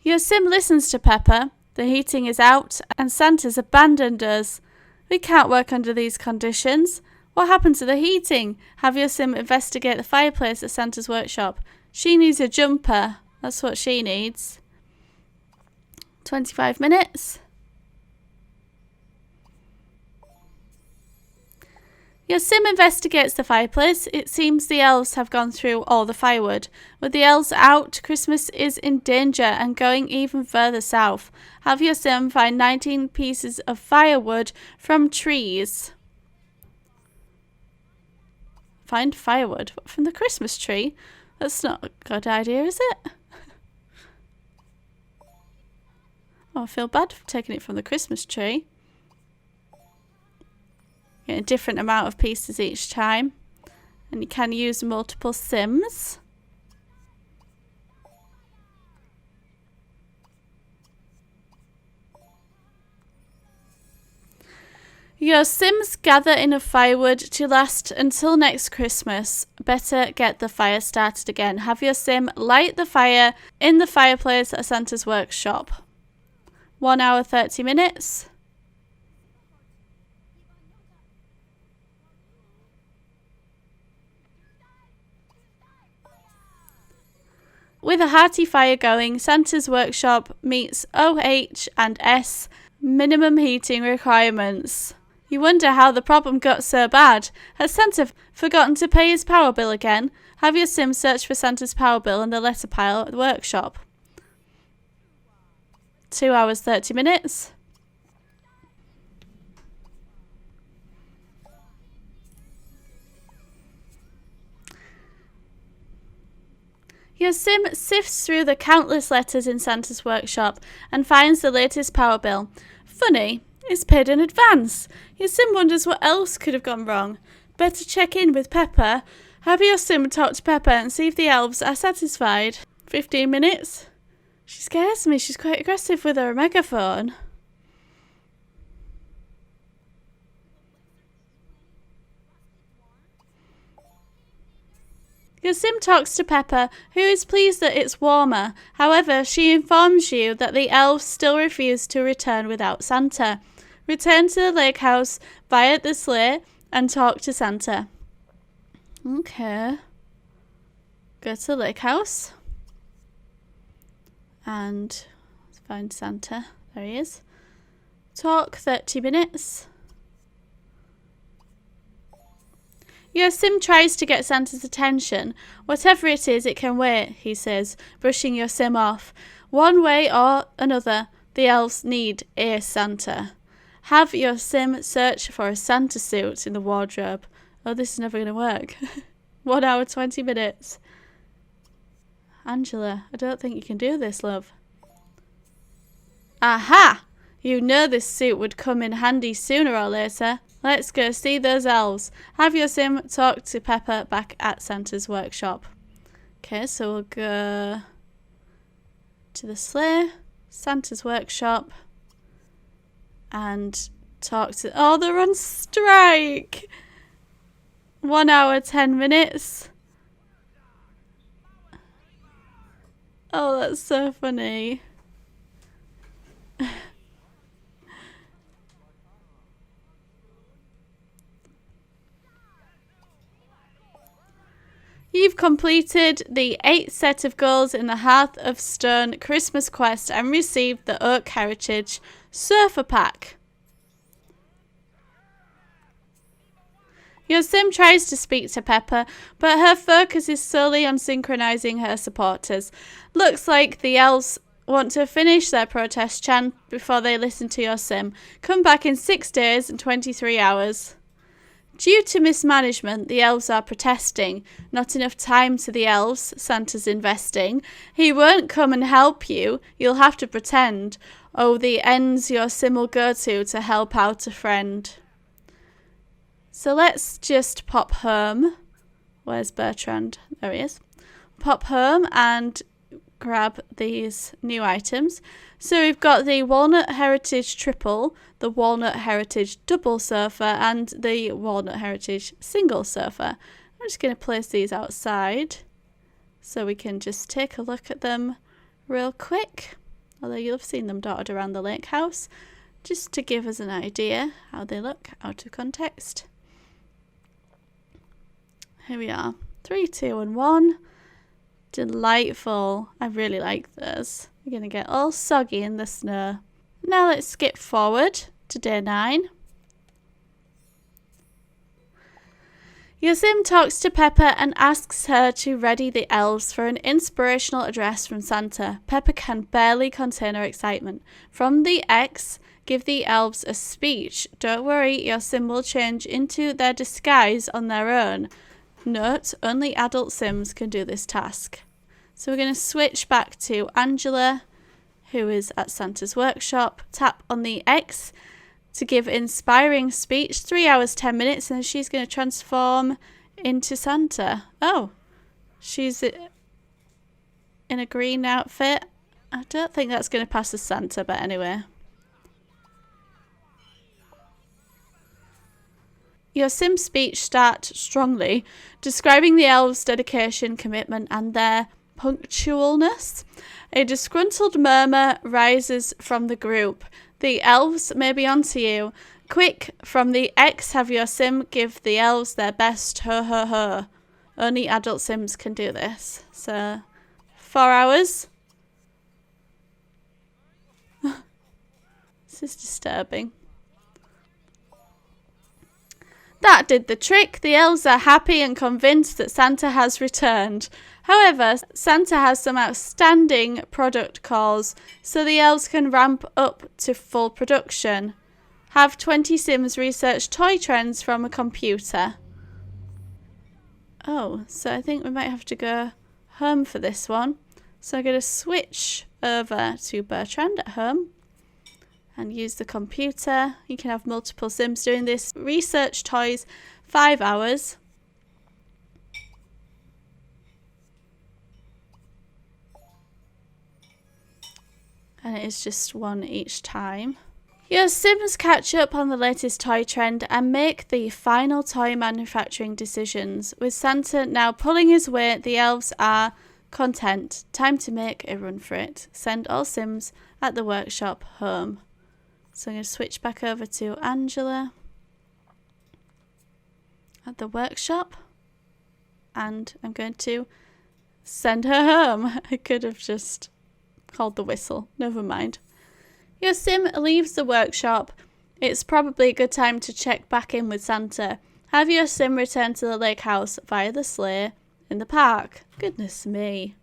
Your sim listens to Pepper. The heating is out and Santa's abandoned us. We can't work under these conditions. What happened to the heating? Have your sim investigate the fireplace at Santa's workshop. She needs a jumper. That's what she needs. 25 minutes. Your sim investigates the fireplace. It seems the elves have gone through all the firewood. With the elves out, Christmas is in danger and going even further south. Have your sim find 19 pieces of firewood from trees. Find firewood from the Christmas tree? That's not a good idea, is it? Oh, I feel bad for taking it from the Christmas tree. Get a different amount of pieces each time. And you can use multiple sims. Your sims gather enough firewood to last until next Christmas. Better get the fire started again. Have your sim light the fire in the fireplace at Santa's workshop. 1 hour 30 minutes. With a hearty fire going, Santa's workshop meets OH and S minimum heating requirements. You wonder how the problem got so bad. Has Santa forgotten to pay his power bill again? Have your sim search for Santa's power bill in the letter pile at the workshop. 2 hours 30 minutes. Your sim sifts through the countless letters in Santa's workshop and finds the latest power bill. Funny, it's paid in advance. Your sim wonders what else could have gone wrong. Better check in with Peppa. Have your sim talk to Peppa and see if the elves are satisfied. 15 minutes? She scares me. She's quite aggressive with her megaphone. Your sim talks to Peppa, who is pleased that it's warmer. However, she informs you that the elves still refuse to return without Santa. Return to the lake house via the sleigh and talk to Santa. Okay. Go to the lake house. And let's find Santa. There he is. Talk 30 minutes. Your sim tries to get Santa's attention. Whatever it is, it can wait, he says, brushing your sim off. One way or another, the elves need a Santa. Have your sim search for a Santa suit in the wardrobe. Oh, this is never going to work. 1 hour, 20 minutes. Angela, I don't think you can do this, love. Aha! You know this suit would come in handy sooner or later. Let's go see those elves. Have your sim talk to Peppa back at Santa's workshop. Okay, so we'll go to the sleigh, Santa's workshop, and talk to... Oh, they're on strike! 1 hour, 10 minutes. Oh, that's so funny. You've completed the 8th set of goals in the Hearth of Stone Christmas quest and received the Oak Heritage Surfer Pack. Your sim tries to speak to Peppa, but her focus is solely on synchronizing her supporters. Looks like the elves want to finish their protest chant before they listen to your sim. Come back in 6 days and 23 hours. Due to mismanagement, the elves are protesting. Not enough time to the elves, Santa's investing. He won't come and help you. You'll have to pretend. Oh, the ends your sim will go to help out a friend. So let's just pop home. Where's Bertrand? There he is. Pop home and grab these new items. So we've got the Walnut Heritage Triple, the Walnut Heritage Double Sofa, and the Walnut Heritage Single Sofa. I'm just going to place these outside so we can just take a look at them real quick. Although you'll have seen them dotted around the lake house, just to give us an idea how they look out of context. Here we are. 3, 2, and 1. Delightful. I really like those. We're going to get all soggy in the snow. Now let's skip forward to day 9. Your sim talks to Peppa and asks her to ready the elves for an inspirational address from Santa. Peppa can barely contain her excitement. From the X, give the elves a speech. Don't worry, your sim will change into their disguise on their own. Note, only adult sims can do this task. So we're going to switch back to Angela, who is at Santa's workshop. Tap on the X to give inspiring speech. 3 hours, 10 minutes, and she's going to transform into Santa. Oh, she's in a green outfit. I don't think that's going to pass as Santa, but anyway. Your sim speech starts strongly, describing the elves' dedication, commitment, and their punctualness. A disgruntled murmur rises from the group. The elves may be onto you. Quick, from the X, have your sim give the elves their best. Ho ho ho. Only adult sims can do this. So, 4 hours. This is disturbing. That did the trick. The elves are happy and convinced that Santa has returned. However, Santa has some outstanding product calls, so the elves can ramp up to full production. Have 20 sims research toy trends from a computer. Oh, so I think we might have to go home for this one. So I'm going to switch over to Bertrand at home and use the computer. You can have multiple Sims doing this. Research toys, 5 hours. And it is just one each time. Your Sims catch up on the latest toy trend and make the final toy manufacturing decisions. With Santa now pulling his weight, the elves are content. Time to make a run for it. Send all Sims at the workshop home. So I'm going to switch back over to Angela at the workshop. And I'm going to send her home. I could have just called the whistle. Never mind. Your Sim leaves the workshop. It's probably a good time to check back in with Santa. Have your Sim return to the lake house via the sleigh in the park. Goodness me.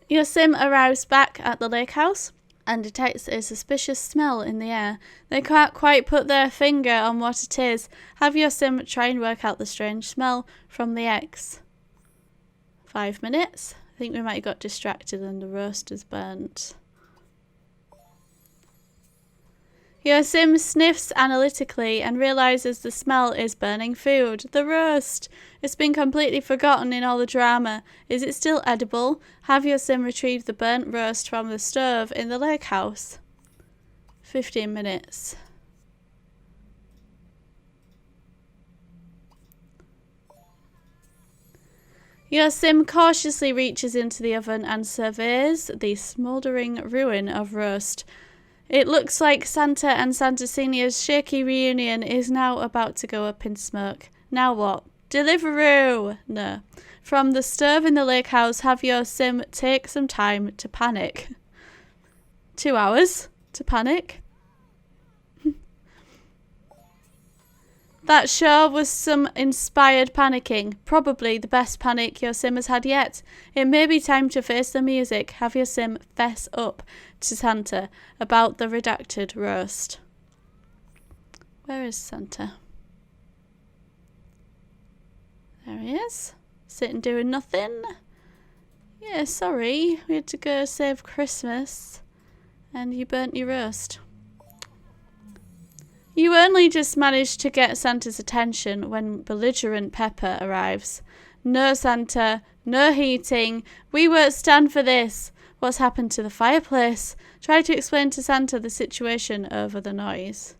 Your Sim arrives back at the lake house and detects a suspicious smell in the air. They can't quite put their finger on what it is. Have your Sim try and work out the strange smell from the X. 5 minutes. I think we might have got distracted and the roast is burnt. Your Sim sniffs analytically and realises the smell is burning food. The roast! It's been completely forgotten in all the drama. Is it still edible? Have your Sim retrieve the burnt roast from the stove in the lake house. 15 minutes. Your Sim cautiously reaches into the oven and surveys the smouldering ruin of roast. It looks like Santa and Santa Senior's shaky reunion is now about to go up in smoke. Now what? Deliveroo! No. From the stove in the lake house, have your Sim take some time to panic. 2 hours to panic. That sure was some inspired panicking. Probably the best panic your Sim has had yet. It may be time to face the music. Have your Sim fess up to Santa about the redacted roast. Where is Santa? There he is. Sitting doing nothing. Yeah, sorry. We had to go save Christmas. And you burnt your roast. You only just managed to get Santa's attention when belligerent Pepper arrives. No Santa, no heating. We won't stand for this. What's happened to the fireplace? Try to explain to Santa the situation over the noise.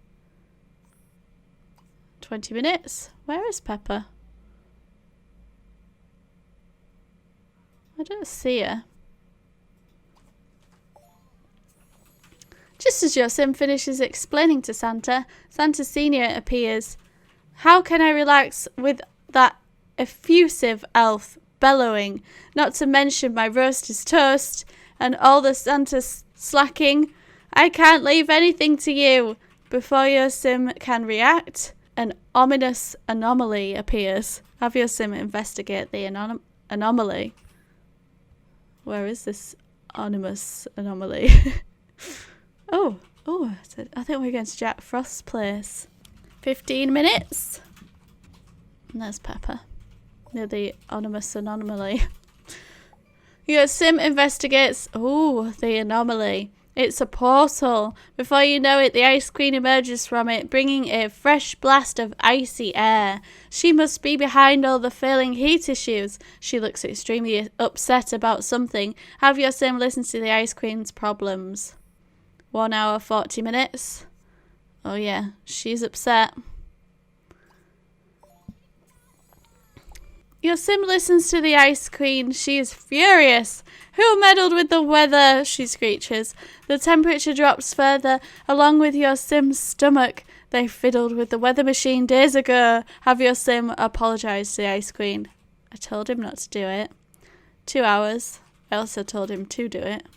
20 minutes. Where is Pepper? I don't see her. Just as your Sim finishes explaining to Santa, Santa Senior appears. How can I relax with that effusive elf bellowing? Not to mention my roast is toast and all the Santa slacking. I can't leave anything to you. Before your Sim can react, an ominous anomaly appears. Have your Sim investigate the anomaly. Where is this ominous anomaly? Oh, I think we're going to Jack Frost's place. 15 minutes. And there's Pepper. Near the ominous anomaly. Your Sim investigates. Oh, the anomaly. It's a portal. Before you know it, the Ice Queen emerges from it, bringing a fresh blast of icy air. She must be behind all the failing heat issues. She looks extremely upset about something. Have your Sim listen to the Ice Queen's problems. 1 hour, 40 minutes. Oh yeah, she's upset. Your Sim listens to the Ice Queen. She is furious. Who meddled with the weather? She screeches. The temperature drops further, along with your Sim's stomach. They fiddled with the weather machine days ago. Have your Sim apologise to the Ice Queen. I told him not to do it. 2 hours. I also told him to do it.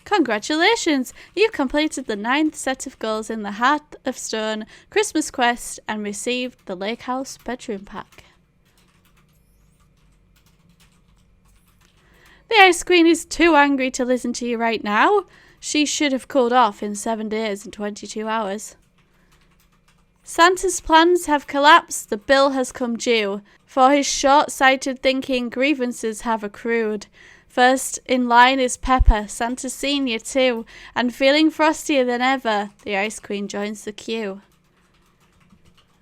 Congratulations! You've completed the 9th set of goals in the Hearth of Stone Christmas quest and received the Lake House bedroom pack. The Ice Queen is too angry to listen to you right now. She should have cooled off in 7 days and 22 hours. Santa's plans have collapsed. The bill has come due. For his short-sighted thinking, grievances have accrued. First in line is Pepper, Santa Senior too, and feeling frostier than ever, the Ice Queen joins the queue.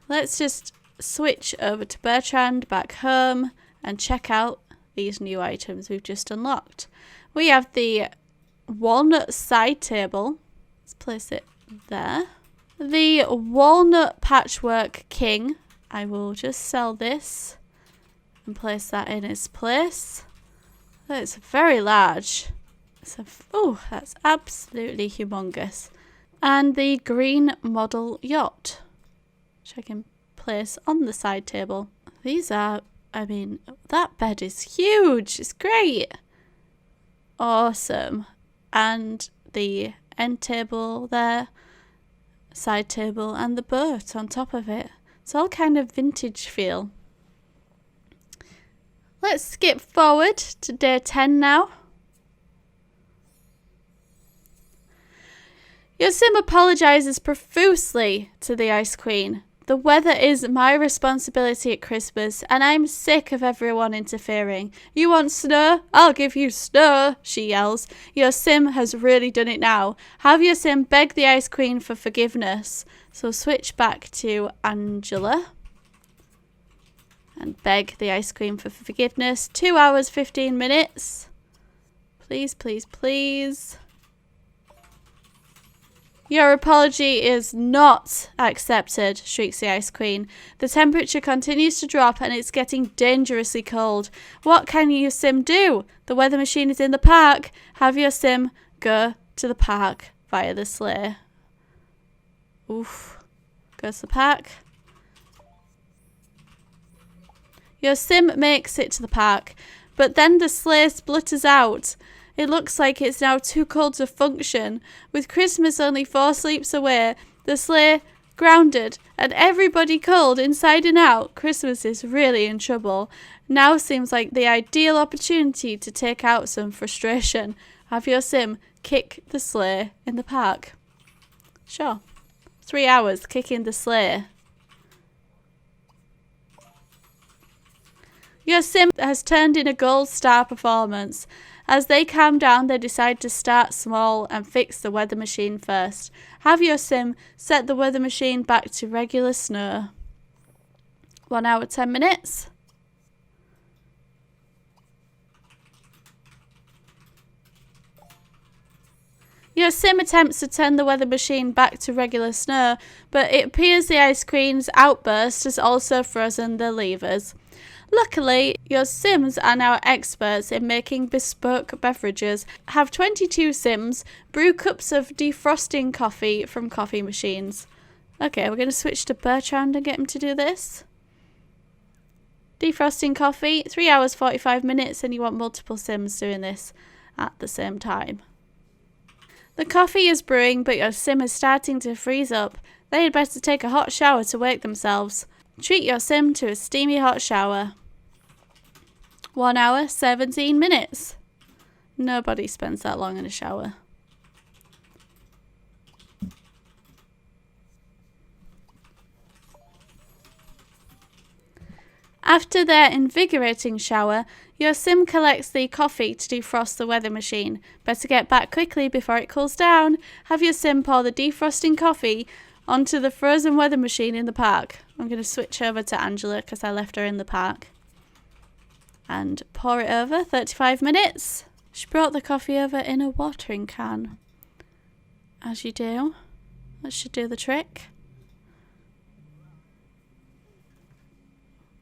Let's just switch over to Bertrand back home and check out these new items we've just unlocked. We have the walnut side table. Let's place it there. The walnut patchwork king. I will just sell this and place that in its place. It's very large. Oh, that's absolutely humongous. And the green model yacht, which I can place on the side table. These are, I mean, that bed is huge. It's great. Awesome. And the end table there, side table, and the boat on top of it. It's all kind of vintage feel. Let's skip forward to day 10 now. Your sim apologises profusely to the Ice Queen. The weather is my responsibility at Christmas, and I'm sick of everyone interfering. You want snow? I'll give you snow, she yells. Your sim has really done it now. Have your sim beg the Ice Queen for forgiveness. So switch back to Angela. And beg the Ice Queen for forgiveness. 2 hours, 15 minutes. Please, please, please. Your apology is not accepted, shrieks the Ice Queen. The temperature continues to drop and it's getting dangerously cold. What can your sim do? The weather machine is in the park. Have your sim go to the park via the sleigh. Oof. Go to the park. Your sim makes it to the park, but then the sleigh splutters out. It looks like it's now too cold to function. With Christmas only 4 sleeps away, the sleigh grounded, and everybody cold inside and out, Christmas is really in trouble. Now seems like the ideal opportunity to take out some frustration. Have your sim kick the sleigh in the park. Sure. 3 hours kicking the sleigh. Your sim has turned in a gold star performance. As they calm down, they decide to start small and fix the weather machine first. Have your sim set the weather machine back to regular snow. 1 hour, 10 minutes. Your sim attempts to turn the weather machine back to regular snow, but it appears the Ice Queen's outburst has also frozen the levers. Luckily, your sims are now experts in making bespoke beverages. Have 22 sims brew cups of defrosting coffee from coffee machines. Okay, we're going to switch to Bertrand and get him to do this. Defrosting coffee, 3 hours 45 minutes, and you want multiple sims doing this at the same time. The coffee is brewing, but your sim is starting to freeze up. They had better take a hot shower to wake themselves. Treat your sim to a steamy hot shower. 1 hour, 17 minutes. Nobody spends that long in a shower. After their invigorating shower, your sim collects the coffee to defrost the weather machine. Better get back quickly before it cools down. Have your sim pour the defrosting coffee onto the frozen weather machine in the park. I'm going to switch over to Angela because I left her in the park. And pour it over, 35 minutes. She brought the coffee over in a watering can. As you do. That should do the trick.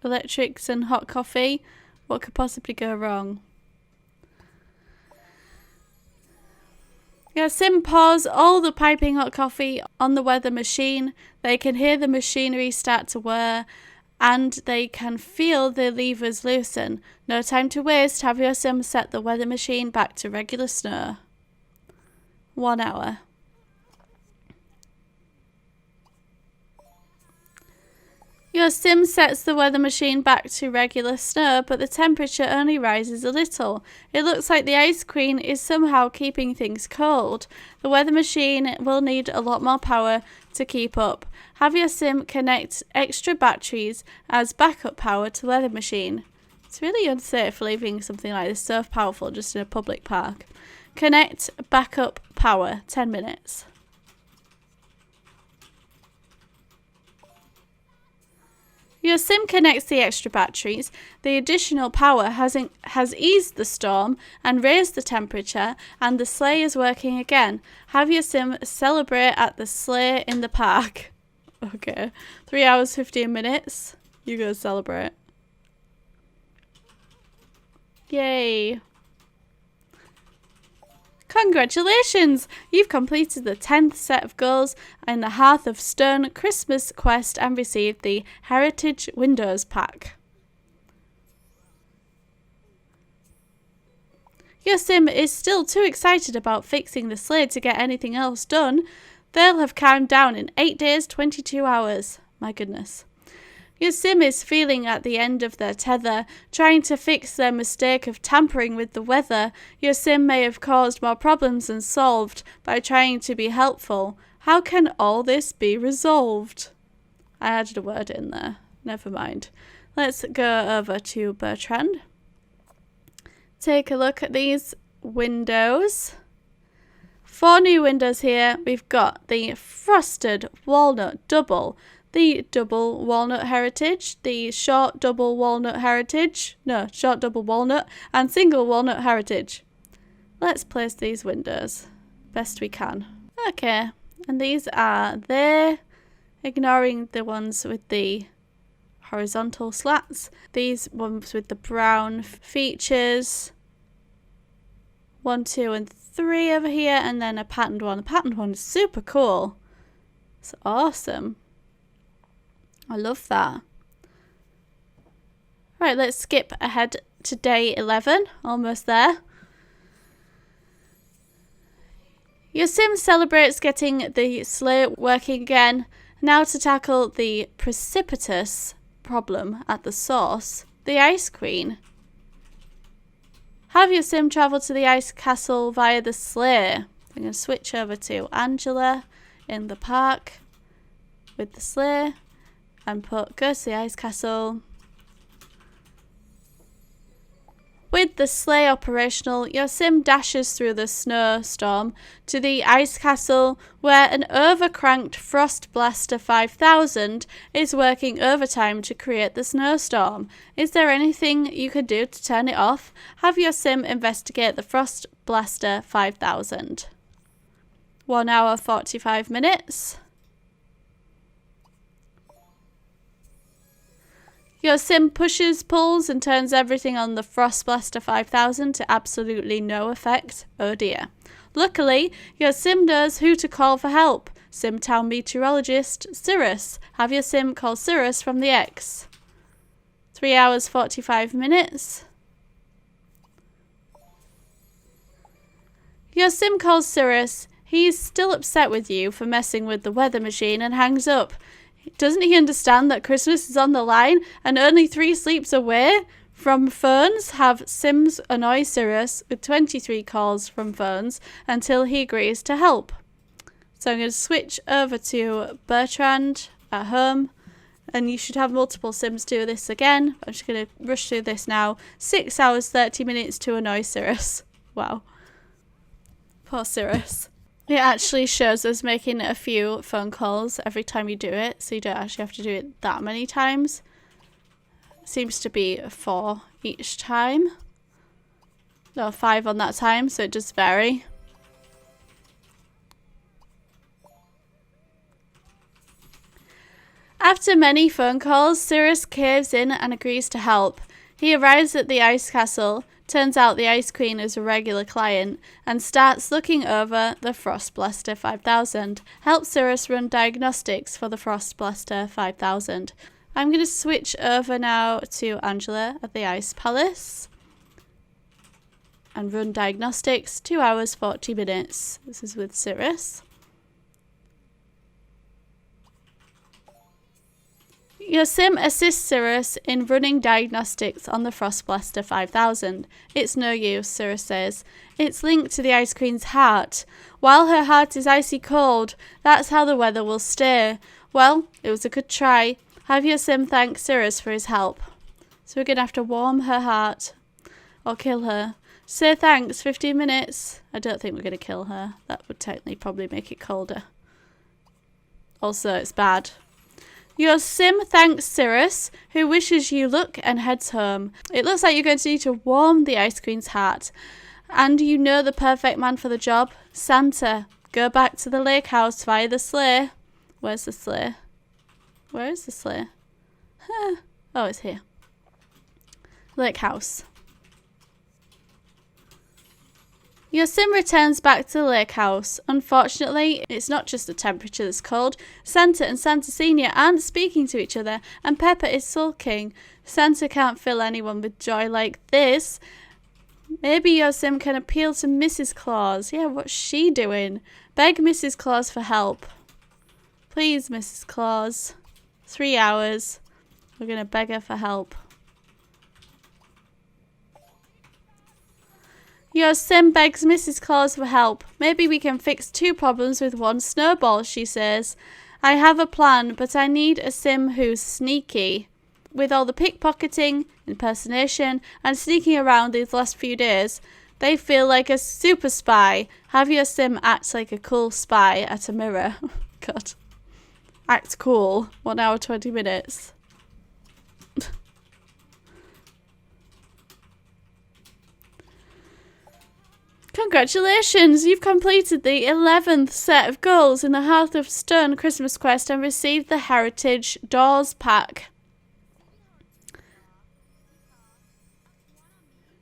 Electrics and hot coffee. What could possibly go wrong? Your sim pours all the piping hot coffee on the weather machine. They can hear the machinery start to whir, and they can feel the levers loosen. No time to waste. Have your sim set the weather machine back to regular snow. 1 hour. Your sim sets the weather machine back to regular snow, but the temperature only rises a little. It looks like the Ice Queen is somehow keeping things cold. The weather machine will need a lot more power to keep up. Have your sim connect extra batteries as backup power to the weather machine. It's really unsafe leaving something like this so powerful just in a public park. Connect backup power, 10 minutes. Your sim connects the extra batteries. The additional power has eased the storm and raised the temperature, and the sleigh is working again. Have your sim celebrate at the sleigh in the park. Okay, 3 hours, 15 minutes. You go celebrate. Yay. Congratulations! You've completed the 10th set of goals in the Hearth of Stone Christmas quest and received the Heritage Windows pack. Your sim is still too excited about fixing the sleigh to get anything else done. They'll have calmed down in 8 days, 22 hours. My goodness. Your sim is feeling at the end of their tether, trying to fix their mistake of tampering with the weather. Your sim may have caused more problems than solved by trying to be helpful. How can all this be resolved? I added a word in there. Never mind. Let's go over to Bertrand. Take a look at these windows. 4 new windows here. We've got the Frosted Walnut Double, the Double Walnut Heritage, the Short Double Walnut Heritage, Short Double Walnut, and Single Walnut Heritage. Let's place these windows best we can. Okay, and these are there, ignoring the ones with the horizontal slats. These ones with the brown features. 1, 2, and 3 over here, and then a patterned one. The patterned one is super cool. It's awesome. I love that. Right, let's skip ahead to day 11. Almost there. Your sim celebrates getting the sleigh working again. Now to tackle the precipitous problem at the source, the Ice Queen. Have your sim travel to the ice castle via the sleigh. I'm going to switch over to Angela in the park with the sleigh. And go to the ice castle. With the sleigh operational, your sim dashes through the snowstorm to the ice castle where an overcranked Frost Blaster 5000 is working overtime to create the snowstorm. Is there anything you could do to turn it off? Have your sim investigate the Frost Blaster 5000. 1 hour 45 minutes. Your sim pushes, pulls, and turns everything on the Frost Blaster 5000 to absolutely no effect. Oh dear. Luckily, your sim knows who to call for help. Simtown meteorologist Cirrus. Have your sim call Cirrus from the X. 3 hours 45 minutes. Your sim calls Cirrus. He's still upset with you for messing with the weather machine and hangs up. Doesn't he understand that Christmas is on the line and only 3 sleeps away from phones? Have sims annoy Cirrus with 23 calls from phones until he agrees to help. So I'm going to switch over to Bertrand at home, and you should have multiple sims do this again. I'm just going to rush through this now. 6 hours 30 minutes to annoy Cirrus. Wow. Poor Cirrus. It actually shows us making a few phone calls every time you do it, so you don't actually have to do it that many times. Seems to be 4 each time. No, 5 on that time, so it does vary. After many phone calls, Cirrus caves in and agrees to help. He arrives at the ice castle. Turns out the Ice Queen is a regular client and starts looking over the Frost Blaster 5000. Helps Cirrus run diagnostics for the Frost Blaster 5000. I'm going to switch over now to Angela at the Ice Palace and run diagnostics. 2 hours 40 minutes. This is with Cirrus. Your sim assists Cirrus in running diagnostics on the Frostblaster 5000. It's no use, Cirrus says. It's linked to the ice queen's heart. While her heart is icy cold, that's how the weather will stay. Well, it was a good try. Have your sim thank Cirrus for his help. So we're going to have to warm her heart. Or kill her. Say thanks, 15 minutes. I don't think we're going to kill her. That would technically probably make it colder. Also, it's bad. Your sim thanks Cirrus, who wishes you luck and heads home. It looks like you're going to need to warm the Ice Queen's heart. And you know the perfect man for the job? Santa. Go back to the lake house via the sleigh. Where's the sleigh? Where is the sleigh? Huh. Oh, it's here. Lake house. Your sim returns back to the lake house. Unfortunately, it's not just the temperature that's cold. Santa and Santa Senior aren't speaking to each other, and Peppa is sulking. Santa can't fill anyone with joy like this. Maybe your sim can appeal to Mrs. Claus. Yeah, what's she doing? Beg Mrs. Claus for help. Please, Mrs. Claus. 3 hours. We're going to beg her for help. Your sim begs Mrs. Claus for help. Maybe we can fix 2 problems with 1 snowball, she says. I have a plan, but I need a sim who's sneaky. With all the pickpocketing, impersonation, and sneaking around these last few days, they feel like a super spy. Have your sim act like a cool spy at a mirror. God. Act cool. 1 hour, 20 minutes. Congratulations! You've completed the 11th set of goals in the Hearth of Stone Christmas quest and received the Heritage Doors pack.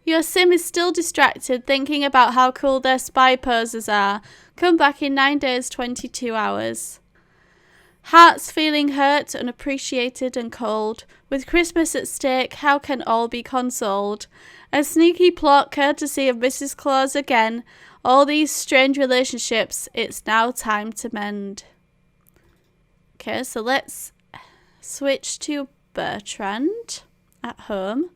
Your sim is still distracted thinking about how cool their spy poses are. Come back in 9 days, 22 hours. Heart's feeling hurt, unappreciated and cold. With Christmas at stake, how can all be consoled? A sneaky plot courtesy of Mrs. Claus again. All these strange relationships, it's now time to mend. Okay, so let's switch to Bertrand at home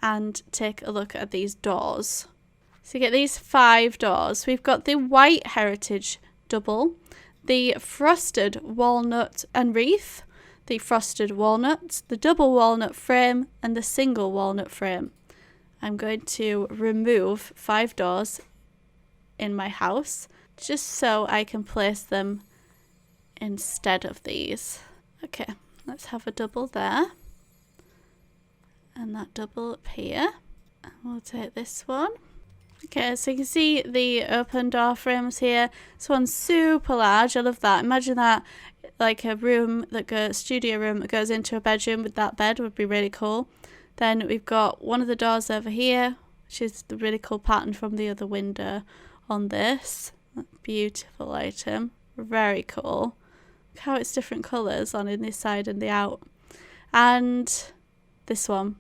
and take a look at these doors. So you get these 5 doors. We've got the white heritage double, the frosted walnut and wreath, the frosted walnut, the double walnut frame, and the single walnut frame. I'm going to remove 5 doors in my house just so I can place them instead of these. Okay, let's have a double there. And that double up here. And we'll take this one. Okay, so you can see the open door frames here. This one's super large. I love that. Imagine that like a room that goes, studio room that goes into a bedroom with that bed would be really cool. Then we've got one of the doors over here, which is the really cool pattern from the other window on this. Beautiful item. Very cool. Look how it's different colours on in this side and the out. And this one.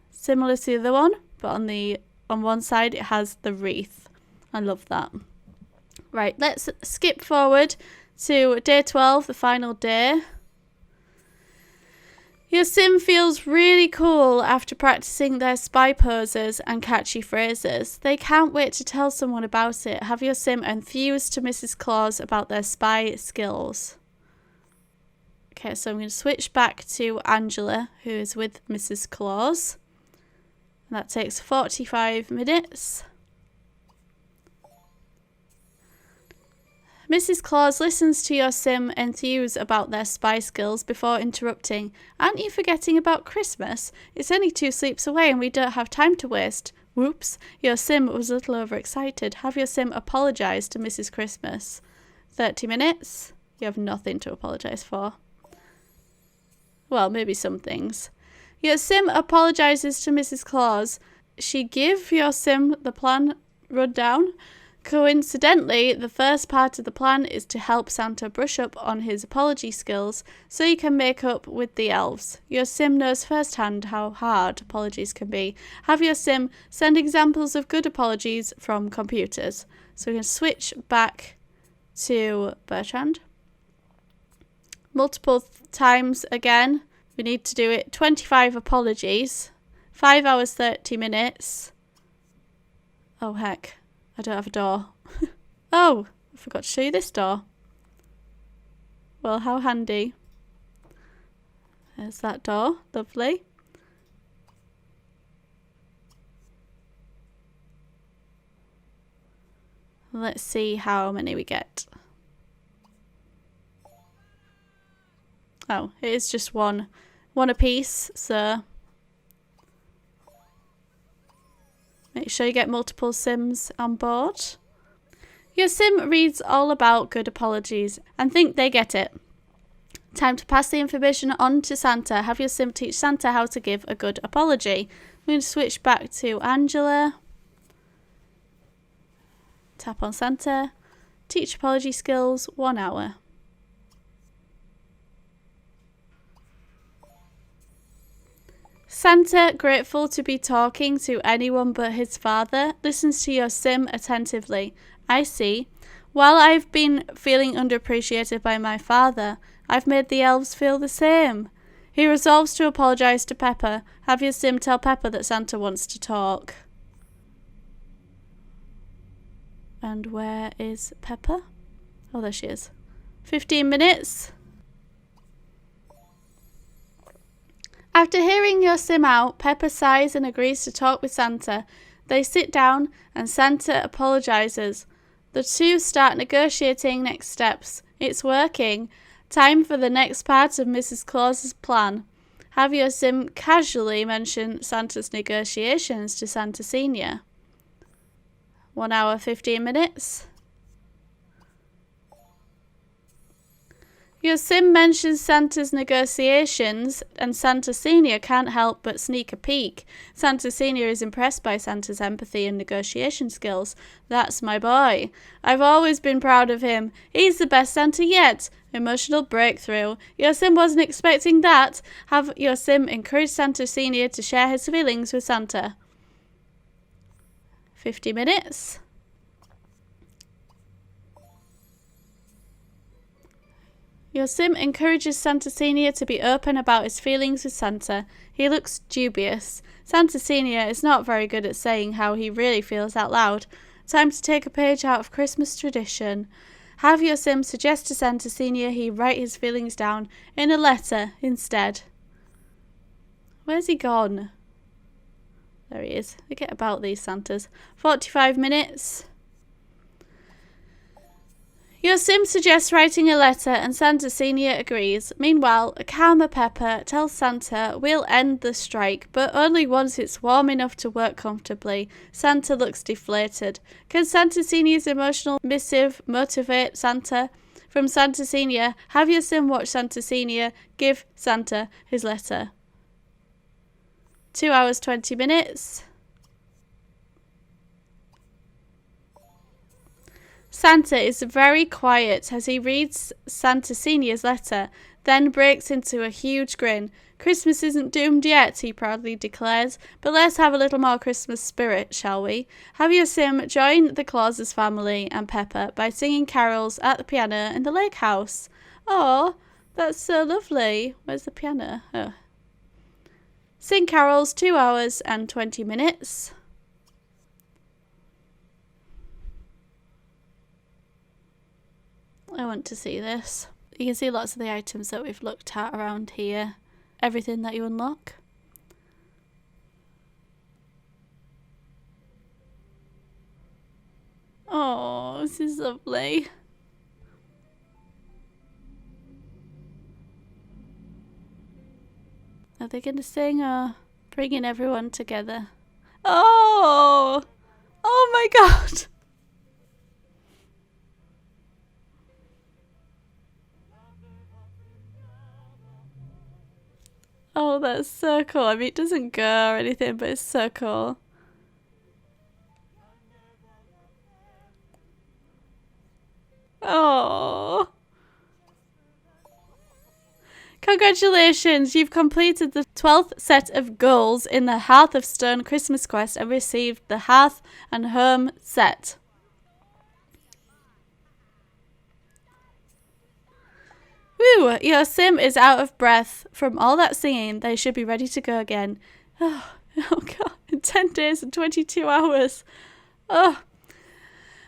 Similar to the other one, but on one side it has the wreath. I love that. Right, let's skip forward to day 12, the final day. Your sim feels really cool after practicing their spy poses and catchy phrases. They can't wait to tell someone about it. Have your sim enthused to Mrs. Claus about their spy skills. Okay, so I'm going to switch back to Angela, who is with Mrs. Claus. And that takes 45 minutes. Mrs. Claus listens to your sim enthuse about their spy skills before interrupting. Aren't you forgetting about Christmas? It's only 2 sleeps away and we don't have time to waste. Whoops, your sim was a little overexcited. Have your sim apologise to Mrs. Christmas. 30 minutes? You have nothing to apologise for. Well, maybe some things. Your sim apologises to Mrs. Claus. She give your sim the plan rundown. Coincidentally, the first part of the plan is to help Santa brush up on his apology skills so he can make up with the elves. Your sim knows firsthand how hard apologies can be. Have your sim send examples of good apologies from computers. So we're going to switch back to Bertrand. multiple times again. We need to do it 25 apologies. 5 hours 30 minutes. Oh heck, I don't have a door. Oh, I forgot to show you this door. Well, how handy. There's that door, lovely. Let's see how many we get. Oh, it is just one apiece, so make sure you get multiple Sims on board. Your Sim reads all about good apologies and think they get it. Time to pass the information on to Santa. Have your Sim teach Santa how to give a good apology. I'm going to switch back to Angela. Tap on Santa. Teach apology skills, 1 hour. Santa, grateful to be talking to anyone but his father, listens to your Sim attentively. I see. While I've been feeling underappreciated by my father, I've made the elves feel the same. He resolves to apologise to Pepper. Have your Sim tell Pepper that Santa wants to talk. And where is Pepper? Oh, there she is. 15 minutes. After hearing your Sim out, Pepper sighs and agrees to talk with Santa. They sit down and Santa apologises. The two start negotiating next steps. It's working. Time for the next part of Mrs. Claus's plan. Have your Sim casually mention Santa's negotiations to Santa Senior. 1 hour 15 minutes. Your Sim mentions Santa's negotiations and Santa Senior can't help but sneak a peek. Santa Senior is impressed by Santa's empathy and negotiation skills. That's my boy. I've always been proud of him. He's the best Santa yet. Emotional breakthrough. Your Sim wasn't expecting that. Have your Sim encourage Santa Senior to share his feelings with Santa. 50 minutes. Your Sim encourages Santa Senior to be open about his feelings with Santa. He looks dubious. Santa Senior is not very good at saying how he really feels out loud. Time to take a page out of Christmas tradition. Have your Sim suggest to Santa Senior he write his feelings down in a letter instead. Where's he gone? There he is. Forget about these Santas. 45 minutes. Your Sim suggests writing a letter and Santa Senior agrees. Meanwhile, a calmer Pepper tells Santa we'll end the strike, but only once it's warm enough to work comfortably. Santa looks deflated. Can Santa Senior's emotional missive motivate Santa? From Santa Senior, have your Sim watch Santa Senior give Santa his letter. 2 hours 20 minutes. Santa is very quiet as he reads Santa Senior's letter, then breaks into a huge grin. Christmas isn't doomed yet, he proudly declares, but let's have a little more Christmas spirit, shall we? Have your Sim join the Clauses family and Pepper by singing carols at the piano in the lake house. Oh, that's so lovely. Where's the piano? Oh. Sing carols, 2 hours and 20 minutes. I want to see this. You can see lots of the items that we've looked at around here. Everything that you unlock. Oh, this is lovely. Are they going to sing or bringing everyone together? Oh! Oh my god! Oh, that's so cool. I mean, it doesn't go or anything, but it's so cool. Oh. Congratulations! You've completed the 12th set of goals in the Hearth of Stone Christmas quest and received the Hearth and Home set. Woo! Your sim is out of breath from all that singing. They should be ready to go again. Oh God. In 10 days and 22 hours. Oh.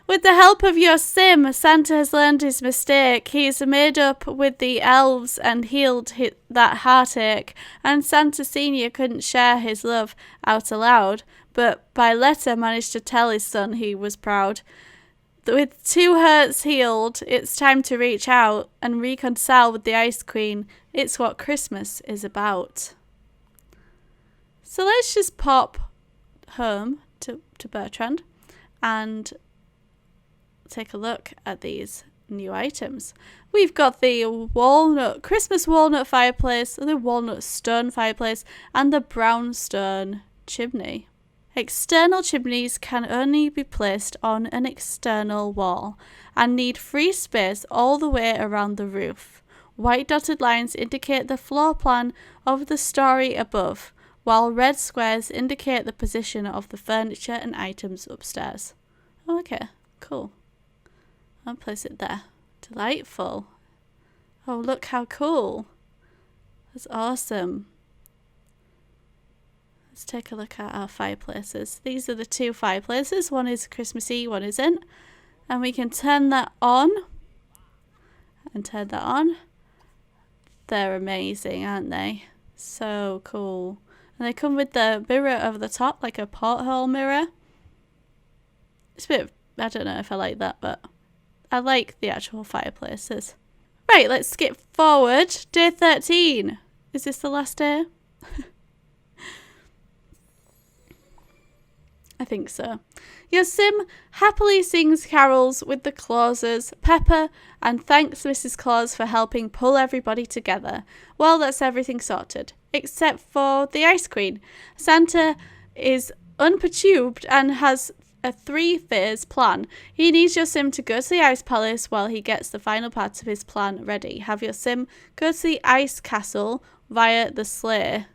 With the help of your sim, Santa has learned his mistake. He's made up with the elves and healed that heartache. And Santa Senior couldn't share his love out aloud, but by letter managed to tell his son he was proud. With 2 hurts healed, it's time to reach out and reconcile with the Ice Queen. It's what Christmas is about. So let's just pop home to Bertrand and take a look at these new items. We've got the Christmas walnut fireplace, the walnut stone fireplace, and the brownstone chimney. External chimneys can only be placed on an external wall and need free space all the way around the roof. White dotted lines indicate the floor plan of the story above, while red squares indicate the position of the furniture and items upstairs. Oh, okay, cool. I'll place it there. Delightful. Oh, look how cool. That's awesome. Let's take a look at our fireplaces. These are the 2 fireplaces. One is Christmassy, one isn't. And we can turn that on. And turn that on. They're amazing, aren't they? So cool. And they come with the mirror over the top, like a porthole mirror. It's a bit, I don't know if I like that, but I like the actual fireplaces. Right, let's skip forward. Day 13. Is this the last day? I think so. Your sim happily sings carols with the Clauses, Pepper, and thanks Mrs. Claus for helping pull everybody together. Well, that's everything sorted, except for the Ice Queen. Santa is unperturbed and has a 3-phase plan. He needs your sim to go to the Ice Palace while he gets the final parts of his plan ready. Have your sim go to the Ice Castle via the sleigh.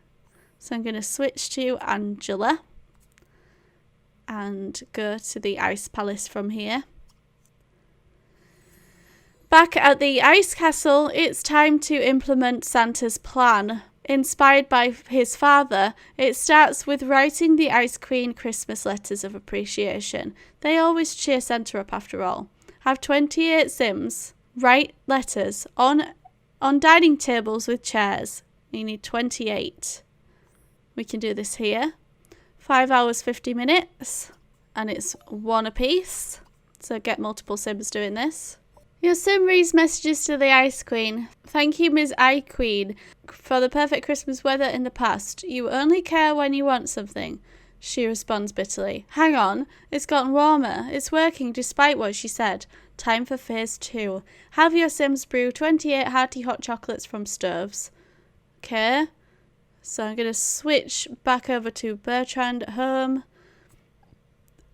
So I'm going to switch to Angela and go to the Ice Palace from here. Back at the Ice Castle, it's time to implement Santa's plan. Inspired by his father, it starts with writing the Ice Queen Christmas letters of appreciation. They always cheer Santa up after all. Have 28 Sims write letters on dining tables with chairs. You need 28. We can do this here. 5 hours, 50 minutes. And it's 1 apiece. So get multiple Sims doing this. Your sim reads messages to the Ice Queen. Thank you, Ms. Ice Queen, for the perfect Christmas weather in the past. You only care when you want something. She responds bitterly. Hang on, it's gotten warmer. It's working despite what she said. Time for phase 2. Have your Sims brew 28 hearty hot chocolates from stoves. Okay. So I'm going to switch back over to Bertrand at home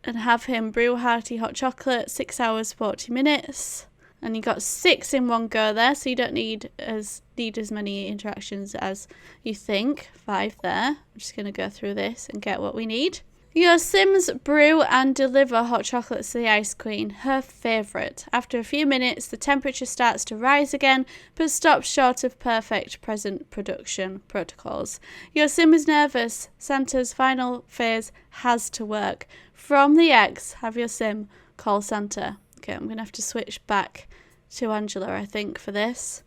and have him brew hearty hot chocolate, 6 hours, 40 minutes. And you got 6 in one go there, so you don't need as many interactions as you think. 5 there. I'm just going to go through this and get what we need. Your Sims brew and deliver hot chocolates to the Ice Queen, her favourite. After a few minutes, the temperature starts to rise again, but stops short of perfect present production protocols. Your Sim is nervous. Santa's final phase has to work. From the X, have your Sim call Santa. Okay, I'm going to have to switch back to Angela, I think, for this.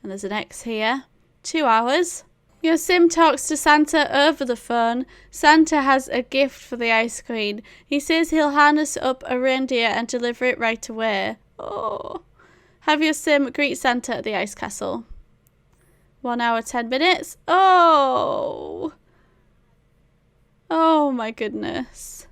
And there's an X here. 2 hours. Your sim talks to Santa over the phone. Santa has a gift for the Ice Queen. He says he'll harness up a reindeer and deliver it right away. Oh. Have your sim greet Santa at the Ice Castle. 1 hour, 10 minutes. Oh. Oh my goodness.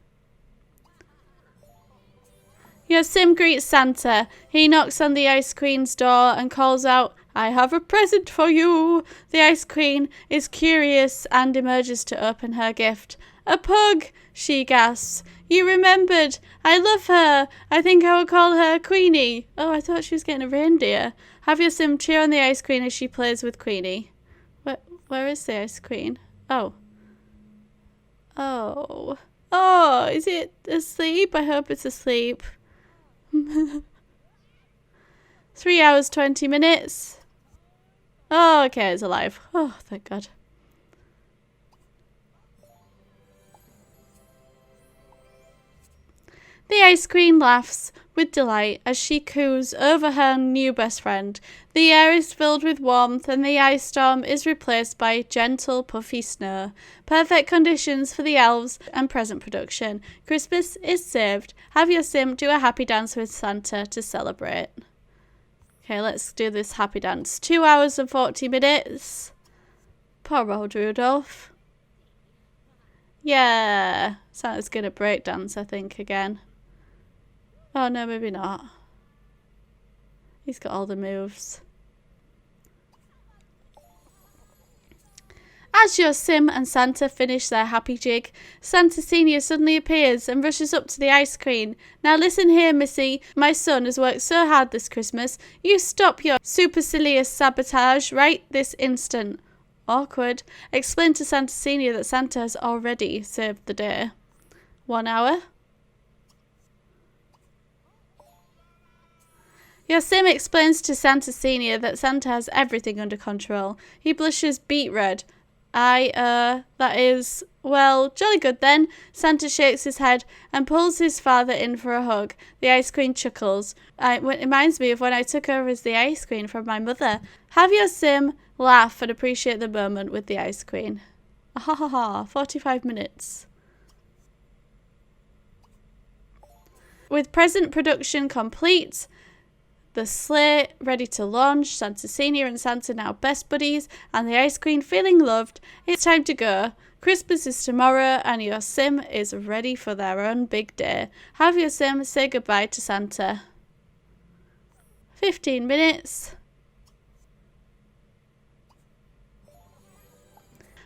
Your sim greets Santa. He knocks on the Ice Queen's door and calls out, I have a present for you. The Ice Queen is curious and emerges to open her gift. A pug, she gasps. You remembered. I love her. I think I will call her Queenie. Oh, I thought she was getting a reindeer. Have your sim cheer on the Ice Queen as she plays with Queenie. Where is the Ice Queen? Oh. Oh. Oh, is it asleep? I hope it's asleep. 3 hours, 20 minutes. Oh, okay, it's alive. Oh, thank God. The Ice Queen laughs with delight as she coos over her new best friend. The air is filled with warmth and the ice storm is replaced by gentle, puffy snow. Perfect conditions for the elves and present production. Christmas is saved. Have your sim do a happy dance with Santa to celebrate. Okay, let's do this happy dance. 2 hours and 40 minutes. Poor old Rudolph. Yeah, Santa's gonna break dance, I think, again. Oh no, maybe not. He's got all the moves. As your sim and Santa finish their happy jig, Santa Senior suddenly appears and rushes up to the Ice Queen. Now listen here, Missy. My son has worked so hard this Christmas. You stop your supercilious sabotage right this instant. Awkward. Explain to Santa Senior that Santa has already saved the day. 1 hour. Your sim explains to Santa Senior that Santa has everything under control. He blushes beet red. That is, well, jolly good then. Santa shakes his head and pulls his father in for a hug. The Ice Queen chuckles. It reminds me of when I took over as the Ice Queen from my mother. Have your sim laugh and appreciate the moment with the Ice Queen. Ha ha ha, 45 minutes. With present production complete, the sleigh ready to launch, Santa Senior and Santa now best buddies, and the Ice Queen feeling loved, it's time to go. Christmas is tomorrow and your sim is ready for their own big day. Have your sim say goodbye to Santa. 15 minutes.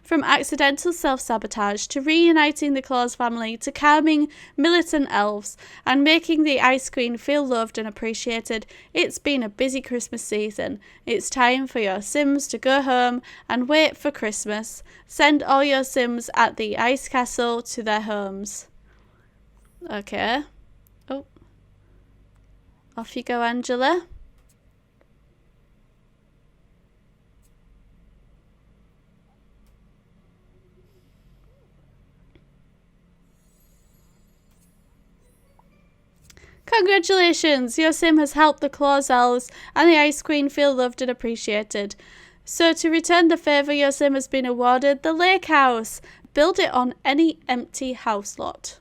From accidental self-sabotage to reuniting the Claus family to calming militant elves and making the Ice Queen feel loved and appreciated, it's been a busy Christmas season. It's time for your Sims to go home and wait for Christmas. Send all your Sims at the Ice Castle to their homes. Okay. Oh. Off you go, Angela. Congratulations! Your sim has helped the Claus elves and the Ice Queen feel loved and appreciated. So to return the favour, your sim has been awarded the Lake House. Build it on any empty house lot.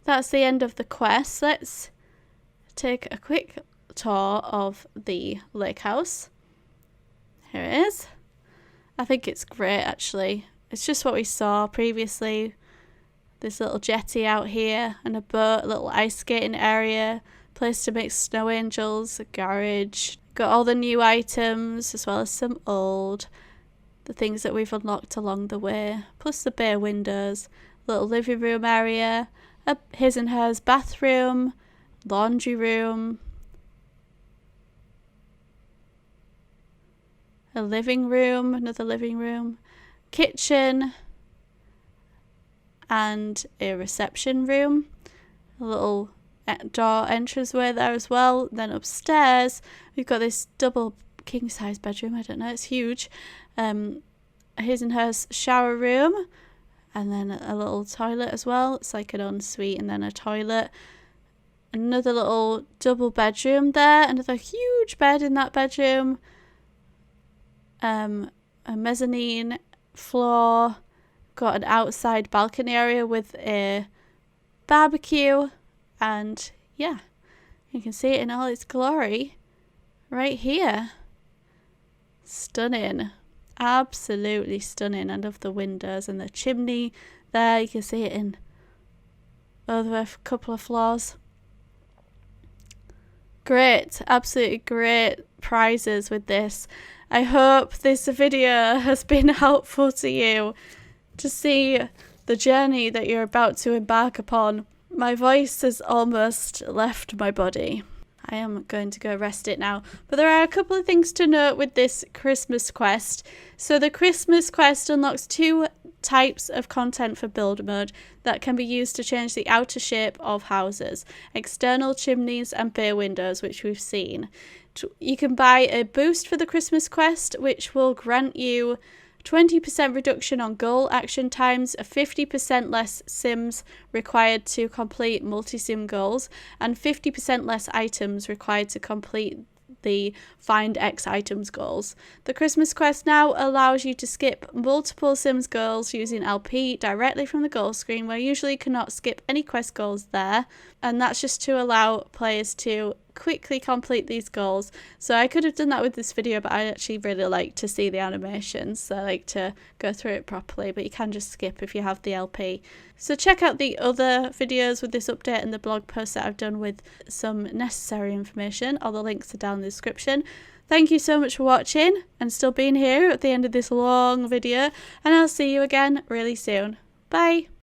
That's the end of the quest. Let's take a quick tour of the Lake House. Here it is. I think it's great actually. It's just what we saw previously. This little jetty out here and a boat, a little ice skating area, place to make snow angels, a garage. Got all the new items as well as some old. The things that we've unlocked along the way. Plus the bay windows, little living room area, a his and hers bathroom, laundry room, a living room, another living room, kitchen, and a reception room, a little door entranceway there as well. Then upstairs we've got this double king size bedroom. I don't know, it's huge. His and hers shower room, and then a little toilet as well. It's like an ensuite and then a toilet. Another little double bedroom there, another huge bed in that bedroom. A mezzanine floor. Got an outside balcony area with a barbecue, and yeah, you can see it in all its glory right here. Stunning, absolutely stunning. I love the windows and the chimney there. You can see it in over a couple of floors. Great, absolutely great prizes with this. I hope this video has been helpful to you to see the journey that you're about to embark upon. My voice has almost left my body. I am going to go rest it now. But there are a couple of things to note with this Christmas quest. So the Christmas quest unlocks 2 types of content for build mode that can be used to change the outer shape of houses, external chimneys and bay windows, which we've seen. You can buy a boost for the Christmas quest, which will grant you 20% reduction on goal action times, a 50% less sims required to complete multi-sim goals, and 50% less items required to complete the find X items goals. The Christmas quest now allows you to skip multiple sims goals using LP directly from the goal screen, where you usually cannot skip any quest goals there, and that's just to allow players to quickly complete these goals. So I could have done that with this video, but I actually really like to see the animations, so I like to go through it properly, but you can just skip if you have the LP. So check out the other videos with this update and the blog post that I've done with some necessary information. All the links are down in the description. Thank you so much for watching and still being here at the end of this long video, and I'll see you again really soon. Bye!